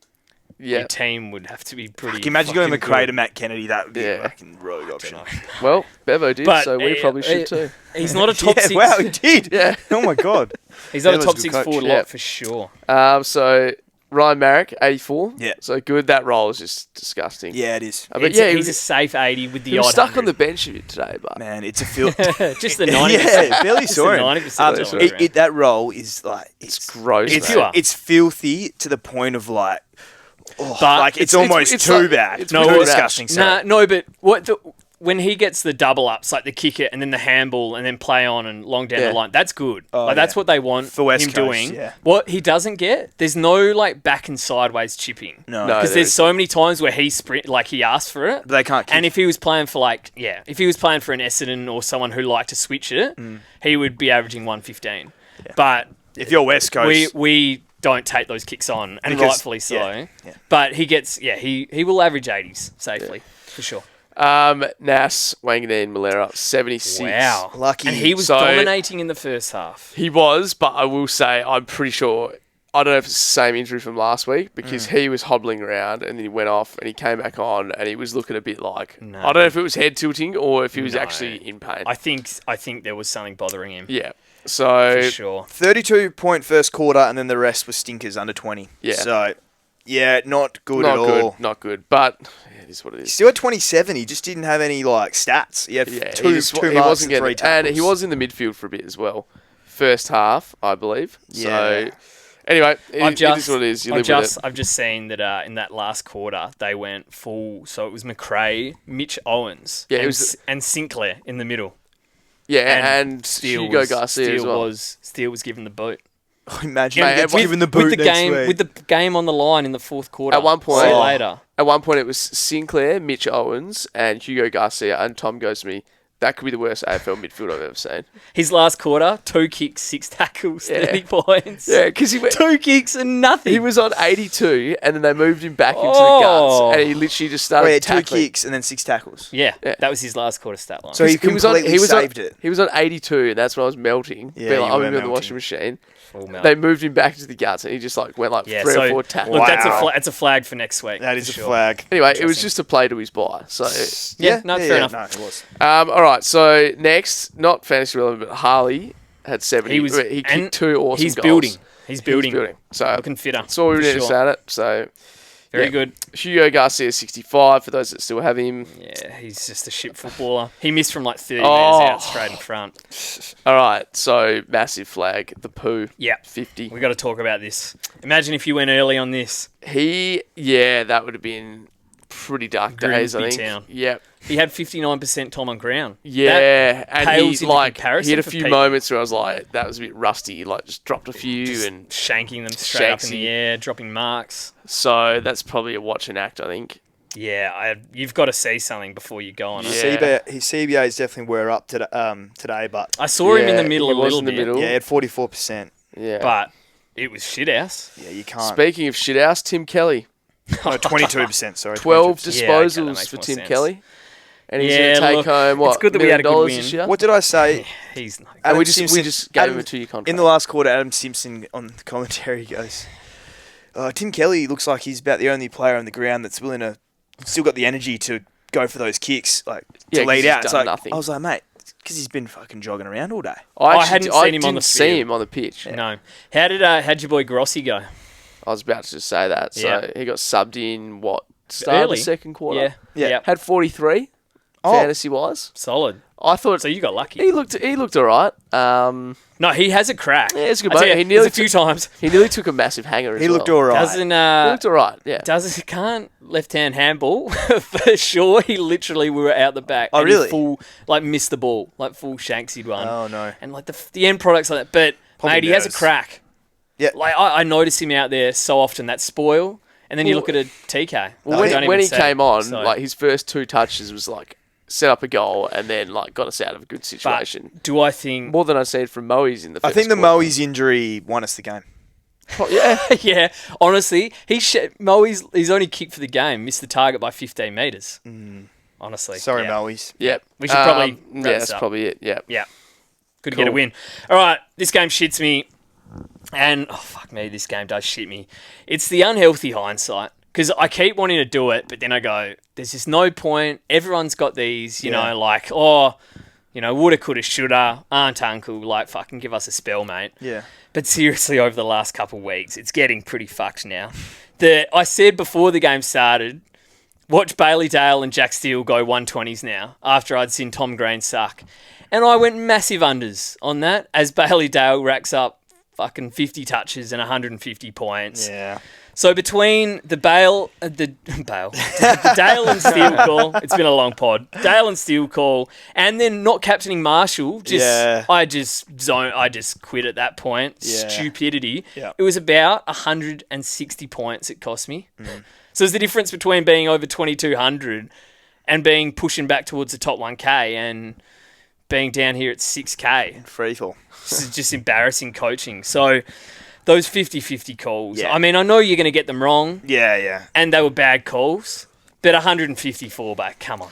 Yeah. Your team would have to be pretty. Can you imagine going fucking McRae good. to Matt Kennedy? That would be Yeah. a fucking rogue option. Well, Bevo did, But so we probably should too. He's not a top Yeah, six. wow, he did. Yeah. Oh my god. He's not a Bevo's top a good 6 coach. forward Yeah. lot for sure. So Ryan Marrick, 84. Yeah. So good. That role is just disgusting. Yeah, it is. But He's, yeah, he's a safe 80 with the he odd was stuck on 100. the bench a bit today, but Man, it's a feel. Just the 90%. Yeah, barely Just saw the him. 90% That role is like it's gross. It's mate. it's filthy to the point of like, But like it's almost it's too like- bad. it's No, too too bad. disgusting. Sorry. No, but when he gets the double ups, like the kick it and then the handball and then play on and long down Yeah. the line, that's good. Oh, like that's yeah. what they want For West him Coast, doing. yeah. What he doesn't get, there's no like back and sideways chipping. No. No. Because there there's is- so many times where he he asked for it. But they can't kick. And if he was playing for if he was playing for an Essendon or someone who liked to switch it, he would be averaging 115. But If you're West Coast, we don't take those kicks on, and Because- rightfully so. yeah, yeah. But he gets he will average 80s safely for sure. Nas, Wanganeen, Malera, 76. Wow, Lucky. and he was So- dominating in the first half. He was, but I will say I'm pretty sure. I don't know if it's the same injury from last week because he was hobbling around and then he went off and he came back on and he was looking a bit like No. I don't know if it was head tilting or if he was No. actually in pain. I think there was something bothering him Yeah. So for sure. 32-point first quarter, and then the rest was stinkers under 20. Yeah. So, yeah, not good not at good, all. not good. But it is what it is. Still at 27, he just didn't have any like stats. He had Yeah, two he marks wasn't and 3 getting, tackles. and he was in the midfield for a bit as well. First half, I believe. Yeah. So anyway, it is what it is. You live with it. I've just seen that in that last quarter they went full. So it was McRae, Mitch Owens, Yeah, it and, was- and Sinclair in the middle. Yeah, and Steele Hugo was, Garcia Steele as well. Steele was given the boot. Imagine Mate, he gets with- given the boot with the next game week. with the game on the line in the fourth quarter. At one point- See you Oh. later. At one point, it was Sinclair, Mitch Owens, and Hugo Garcia. And Tom goes to me, That could be the worst AFL midfield I've ever seen. His last quarter, 2 kicks, 6 tackles, 30 points. Yeah, because he went 2 kicks and nothing. He was on 82, and then they moved him back into the guts, and he literally just started tackling. 2 kicks and then 6 tackles. Yeah, that was his last quarter stat line. So he completely saved it. He was on 82, and that's when I was melting. Yeah, Being like, you I'm were in the melting. washing machine. Full melt. They moved him back into the guts, and he just went 3 or 4 tackles. Look, Wow. that's a flag for next week. That is for a sure. flag. Anyway, it was just a play to his bye. So, fair enough. No, it was. all right. So next, not fantasy relevant, but Harley had 70. He kicked 2 awesome he's goals. He's building. So Looking fitter. that's all we for really sure. at it. So Very good. Hugo Garcia 65 for those that still have him. Yeah, he's just a shit footballer. He missed from 30 metres Oh. out straight in front. All right, so massive flag, the poo. Yeah. 50. We got to talk about this. Imagine if you went early on this. That would have been pretty dark days, I Grimsby think. Town. Yep. He had 59% time on ground. Yeah, and pales he into he comparison had a for few people. moments where I was like, that was a bit rusty. He just dropped a few, and Shanking them straight up in Shanksy. the air, dropping marks. so that's probably a watch and act, I think. Yeah, you've got to see something before you go on it. Yeah. His CBAs definitely were up today, but I saw him in the Yeah, middle he a was little in the bit, middle. yeah, he had 44%. Yeah, but it was shithouse. Yeah, you can't. speaking of shithouse, Tim Kelly, No, 22%. Sorry, 12 22%. Yeah, okay, that disposals makes for more Tim sense. Kelly, and he's Yeah, going to take look, home what? it's good that we $1 had a good million win. this year. What did I say? He's not. And we Simpson- just gave him Adam- a 2-year contract. In the last quarter, Adam Simpson on the commentary goes, Tim Kelly looks like he's about the only player on the ground that's willing to, still got the energy to go for those kicks, Yeah, to 'cause lead he's out. It's done like, nothing. I was like, mate, because he's been fucking jogging around all day. I hadn't seen him on the didn't see field. him on the pitch. No. How'd your boy Grossi go? I was about to just say that. So Yeah. he got subbed in start of Early. the second quarter. Yeah. Yeah. Yep. Had 43 fantasy wise. Solid. I thought So you got lucky. he looked all right. No, he has a crack. Yeah, it's a good I tell moment. you, He nearly there's a few times. He nearly took a massive hanger. He as looked well. all right. Doesn't He looked all right. Yeah. can't left hand handball for sure. He literally we were out the back. Oh, and he really? full missed the ball, full Shanksy'd one. Oh, no. And the end products like that. But Probably mate, he has a nerves. crack. Yeah. I notice him out there so often. That spoil. And then you look at a TK. Well, when he came on, his first 2 touches was set up a goal and then got us out of a good situation. But do I think? More than I said from Moe's in the first I think the quarter. Moe's injury won us the game. Yeah. Yeah, honestly, he's only kicked for the game, missed the target by 15 metres. Honestly. Sorry, yeah. Moe's. Yep. We should probably wrap yeah, this that's up. probably it. Yeah. Yeah. Good to Cool. get a win. All right, this game shits me. And, oh, fuck me, this game does shit me. It's the unhealthy hindsight. Because I keep wanting to do it, but then I go, there's just no point. Everyone's got these, you know, woulda, coulda, shoulda, aunt, uncle, fucking give us a spell, mate. Yeah. But seriously, over the last couple of weeks, it's getting pretty fucked now. I said before the game started, watch Bailey Dale and Jack Steele go 120s now, after I'd seen Tom Green suck. And I went massive unders on that, as Bailey Dale racks up fucking 50 touches and 150 points. Yeah. So between the Dale and Steele call, it's been a long pod. Dale and Steele call, and then not captaining Marshall. I just quit at that point. Yeah. Stupidity. Yeah. It was about 160 points it cost me. So there's the difference between being over 2,200 and being pushing back towards the top 1K and being down here at 6K. Free fall. This is just embarrassing coaching. So those 50-50 calls. Yeah. I mean, I know you're going to get them wrong, Yeah, yeah. and they were bad calls, but 150 fallback, come on.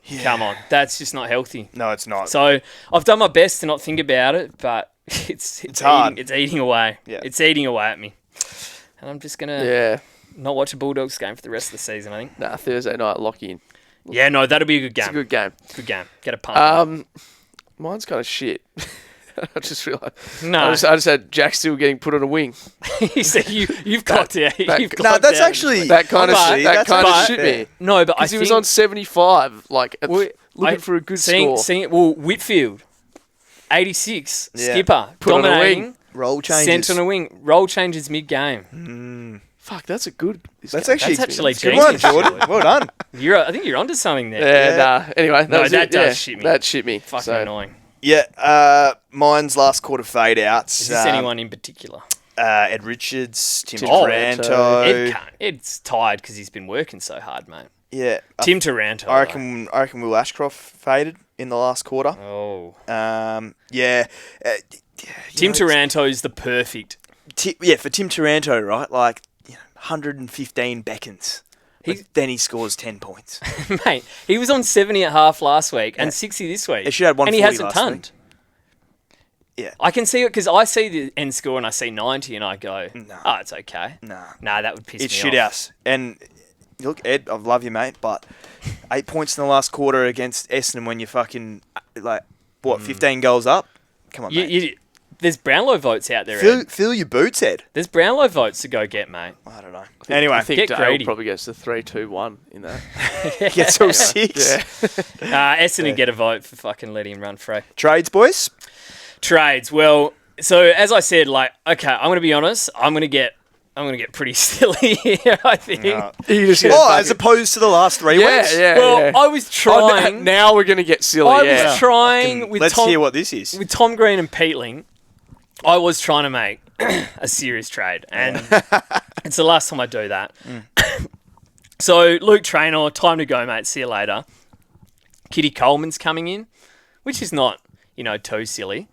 Yeah. Come on. That's just not healthy. No, it's not. So I've done my best to not think about it, but it's hard. It's eating away. Yeah. It's eating away at me. And I'm just going to Yeah. not watch a Bulldogs game for the rest of the season, I think. Nah, Thursday night, lock in. Yeah, no, that'll be a good game. It's a good game. Good game. Get a punt. Mine's kind of shit. I just realised. No. I just had Jack Steele getting put on a wing. You see, you've cocked out. that- You've No, No, cocked that's out. actually That kind of honestly, that that's kind of actually shit fair. me. No, but I Because think... he was on 75, looking for a good score. Whitfield, 86, Yeah. skipper, Put on a dominating, wing. Roll changes. sent on a wing, roll changes mid-game. Fuck, that's a good. That's actually That's actually good one, genius, Jordan. actually. Well done. I think you're onto something there. Yeah, Yeah. nah. Anyway, No, was that it. does Yeah, shit me. That shit me. Fucking So, annoying. Yeah, mine's last quarter fade outs. Is this anyone in particular? Ed Richards, Tim Oh, Taranto. Ed's tired because he's been working so hard, mate. Yeah, Tim Taranto. I reckon Will Ashcroft faded in the last quarter. Oh. Yeah. Tim Taranto's the perfect. For Tim Taranto, right? Like 115 beckons. Then he scores 10 points. Mate, he was on 70 at half last week and 60 this week. He should have 140 and he hasn't last tunned. week. Yeah. I can see it because I see the end score and I see 90 and I go, oh, it's okay. Nah, that would piss me off. It's shit house. And look, Ed, I love you, mate, but 8 points in the last quarter against Essendon when you're fucking, 15 goals up? Come on, mate. There's Brownlow votes out there, Feel your boots, Ed. There's Brownlow votes to go get, mate. I don't know. I think get Dale greedy. probably gets the 3-2-1 in that. Gets all 6. Essendon get a vote for fucking letting him run free. Trades, boys? Trades. Well, so as I said, okay, I'm going to be honest. I'm going to get pretty silly here, I think. No. As opposed to the last 3 weeks? Well, I was trying. Now we're going to get silly. I was trying with Let's Tom, hear what this is. with Tom Green and Peatling. I was trying to make a serious trade, and it's the last time I do that. So, Luke Traynor, time to go, mate. See you later. Kitty Coleman's coming in, which is not, too silly.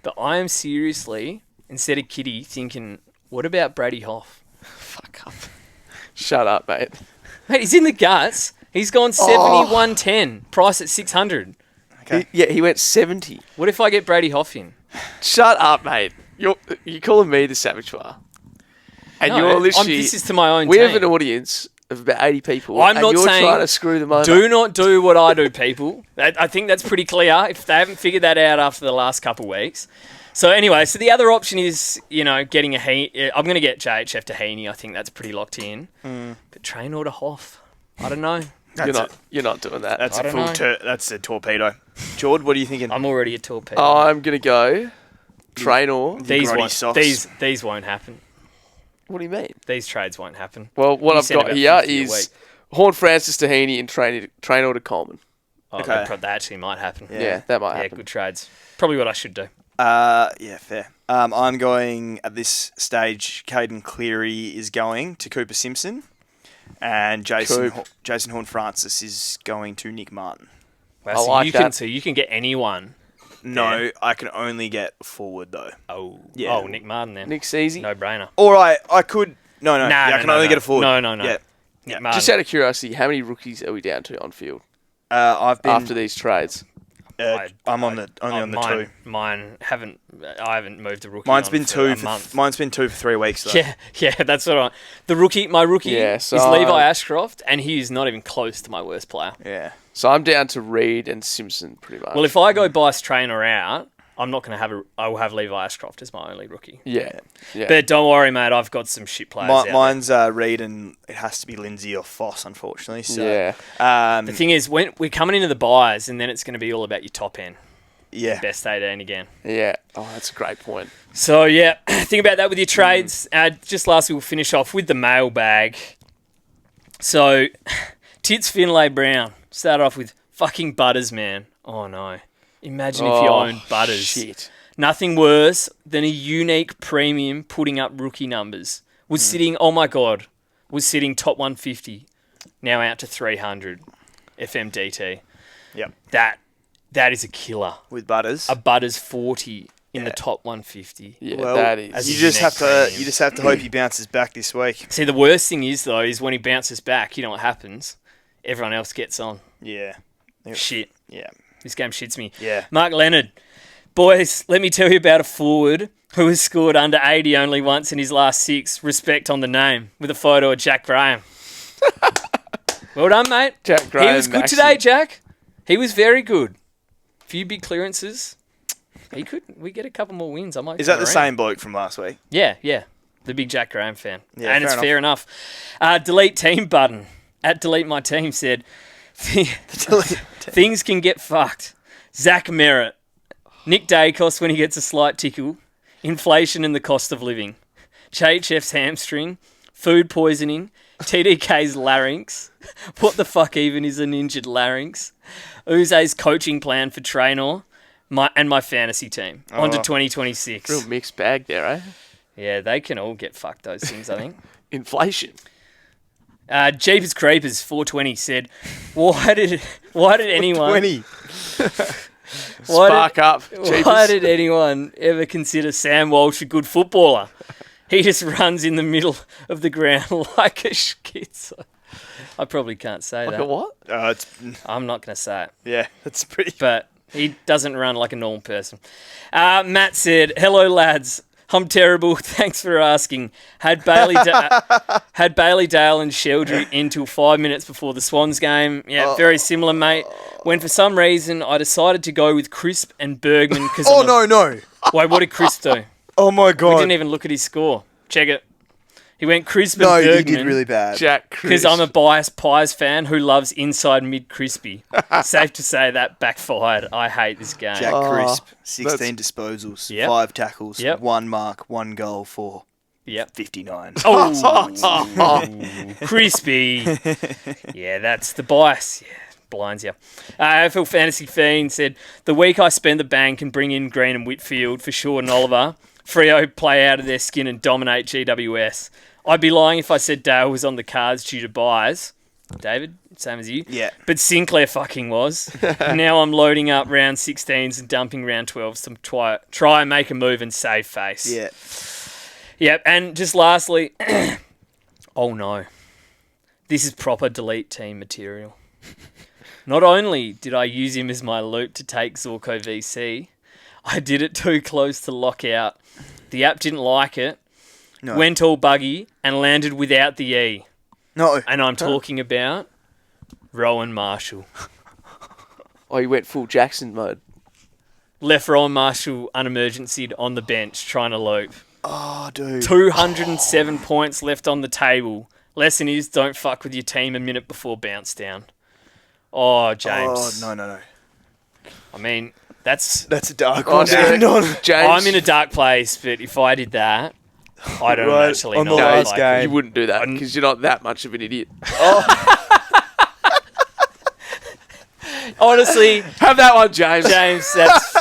But I am seriously, instead of Kitty, thinking, what about Brady Hoff? Fuck up. Shut up, mate. Mate, he's in the guts. He's gone 71.10, price at 600. Okay. He went 70. What if I get Brady Hoff in? Shut up, mate. You're calling me the Savagewar. And you're literally... this is to my own We team. have an audience of about 80 people. I'm not you're saying trying to screw them over. Do not do what I do, people. I think that's pretty clear if they haven't figured that out after the last couple of weeks. So anyway, the other option is, getting I'm going to get JHF to Heaney. I think that's pretty locked in. But Traynor to Hoff. I don't know. You're not doing that. That's that's a torpedo. Jord, what are you thinking? I'm already a torpedo. I'm going to go Traynor. These won't happen. What do you mean? These trades won't happen. Well, what You I've said got about here 50 a is week. Horn Francis to Heaney and Traynor to Coleman. Oh, Okay. that actually might happen. Yeah, that might Yeah, happen. good trades. Probably what I should do. Yeah, fair. I'm going, at this stage, Caden Cleary is going to Cooper Simpson, and Jason Horn-Francis is going to Nick Martin. Wow, I so like that. you can get anyone. No, I can only get forward, though. Oh, Yeah. Oh, Nick Martin then. Nick's easy. No brainer. Or I could... No, Nah, I can only get a forward. No. Yeah. Nick Martin. Just out of curiosity, how many rookies are we down to on field I've been... after these trades? I'm on the two. Mine haven't. I haven't moved a rookie. Mine's on been for two a for month. mine's been 2 for 3 weeks though. Yeah, that's what I. My rookie Yeah, is so Levi Ashcroft, and he is not even close to my worst player. Yeah. So I'm down to Reed and Simpson pretty much. Well, if I go Bice Traynor out, I'm not going to have I will have Levi Ashcroft as my only rookie. Yeah. But don't worry, mate. I've got some shit players. out Mine's Reed, and it has to be Lindsay or Foss, unfortunately. So, Yeah. The thing is, when we're coming into the buys, and then it's going to be all about your top end. yeah. Best 18 again. Yeah. Oh, that's a great point. So, yeah, think about that with your trades. Just lastly, we'll finish off with the mailbag. So, Tits Finlay Brown. Start off with fucking Butters, man. Oh, no. Imagine if you owned Butters. Shit. Nothing worse than a unique premium putting up rookie numbers. Was sitting, oh my God, was sitting top 150. Now out to 300. FMDT. Yep. That is a killer. With Butters. A Butters 40 in the top 150. Yeah, Well, that is. You just have to. premium. You just have to hope he bounces back this week. See, the worst thing is, though, is when he bounces back, you know what happens? Everyone else gets on. Yeah. Shit. Yeah. This game shits me. Yeah. Mark Leonard. Boys, let me tell you about a forward who has scored under 80 only once in his last 6. Respect on the name. With a photo of Jack Graham. Well done, mate. Jack Graham. He was good Maxi. today, Jack. He was very good. Few big clearances. We get a couple more wins. I might. Is that come the around. same bloke from last week? Yeah. The big Jack Graham fan. Yeah, and it's fair fair enough. Delete team button. At delete my team said, things can get fucked. Zach Merritt. Nick Dacos when he gets a slight tickle. Inflation and the cost of living. JHF's hamstring. Food poisoning. TDK's larynx. What the fuck even is an injured larynx? Uze's coaching plan for Traynor. My fantasy team. On to 2026. Real mixed bag there, eh? Yeah, they can all get fucked, those things, I think. Inflation. Jeepers Creepers 420 said, why did anyone 20. Spark up, Jeepers. why did anyone ever consider Sam Walsh a good footballer? He just runs in the middle of the ground like a schizo. I probably can't say Like that. a what? I'm not going to say it. Yeah, that's pretty. But he doesn't run like a normal person. Matt said, hello, lads. I'm terrible. Thanks for asking. Had Bailey Dale and Sheldry in till 5 minutes before the Swans game. Yeah, very similar, mate. When for some reason I decided to go with Crisp and Bergman because. No. Wait, what did Crisp do? Oh my We God. didn't even look at his score. Check it. He went Crisp and No, Bergman. you did really bad. Jack Because I'm a biased Pies fan who loves inside mid crispy. Safe to say that backfired. I hate this game. Jack Crisp, 16 disposals, Yep. 5 tackles, Yep. 1 mark, 1 goal for Yep. 59. Oh, crispy. Yeah, that's the bias. Yeah, blinds you. AFL Fantasy Fiend said, the week I spend the bank and bring in Green and Whitfield for Shaw and Oliver, Freo play out of their skin and dominate GWS. I'd be lying if I said Dale was on the cards due to buys. David, same as you. Yeah. But Sinclair fucking was. Now I'm loading up round 16s and dumping round 12s to try and make a move and save face. Yeah. Yep, and just lastly, oh no, this is proper delete team material. Not only did I use him as my loot to take Zorko VC, I did it too close to lockout. The app didn't like it, went all buggy, and landed without the E. No. And I'm talking about Rowan Marshall. Oh, you went full Jackson mode. Left Rowan Marshall unemergencied on the bench trying to loop. Oh, dude. 207 points left on the table. Lesson is, don't fuck with your team a minute before bounce down. Oh, James. Oh, no. I mean, that's That's a dark Oh, one. dude. James, I'm in a dark place, but if I did that, I don't Right, actually on know. the last like, game. you wouldn't do that because you're not that much of an idiot. Honestly, Have that one, James. that's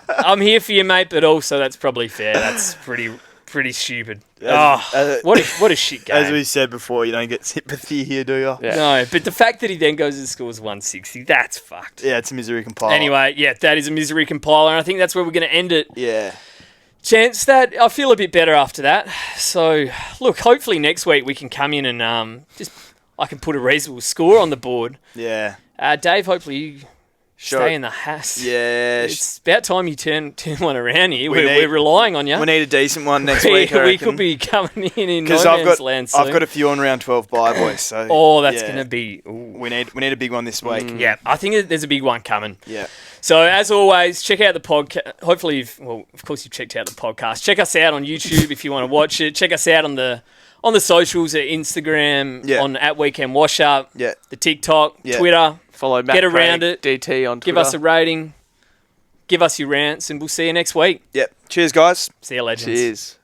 I'm here for you, mate, but also that's probably fair. That's pretty stupid. What a shit game. As we said before, you don't get sympathy here, do you? Yeah. No, but the fact that he then goes and scores 160, that's fucked. Yeah, it's a misery compiler. Anyway, yeah, that is a misery compiler, and I think that's where we're going to end it. Yeah. Chance that I feel a bit better after that. So, look, hopefully next week we can come in and I can put a reasonable score on the board. Yeah. Dave, hopefully you Sure. stay in the house. Yeah. It's about time you turn one around here. We We're relying on you. We need a decent one next week, I We reckon. could be coming in no Because man's land soon. I've got a few on round 12 bye, boys. So Oh, that's yeah. going to be... Ooh. We need a big one this week. Yeah, I think there's a big one coming. Yeah. So, as always, check out the podcast. Hopefully, of course, you've checked out the podcast. Check us out on YouTube if you want to watch it. Check us out on the socials at Instagram, on @Weekend Wash Up, the TikTok, Twitter. Follow Matt Get around Craig, it. DT on Twitter. Give us a rating. Give us your rants, and we'll see you next week. Yep. Cheers, guys. See you, legends. Cheers.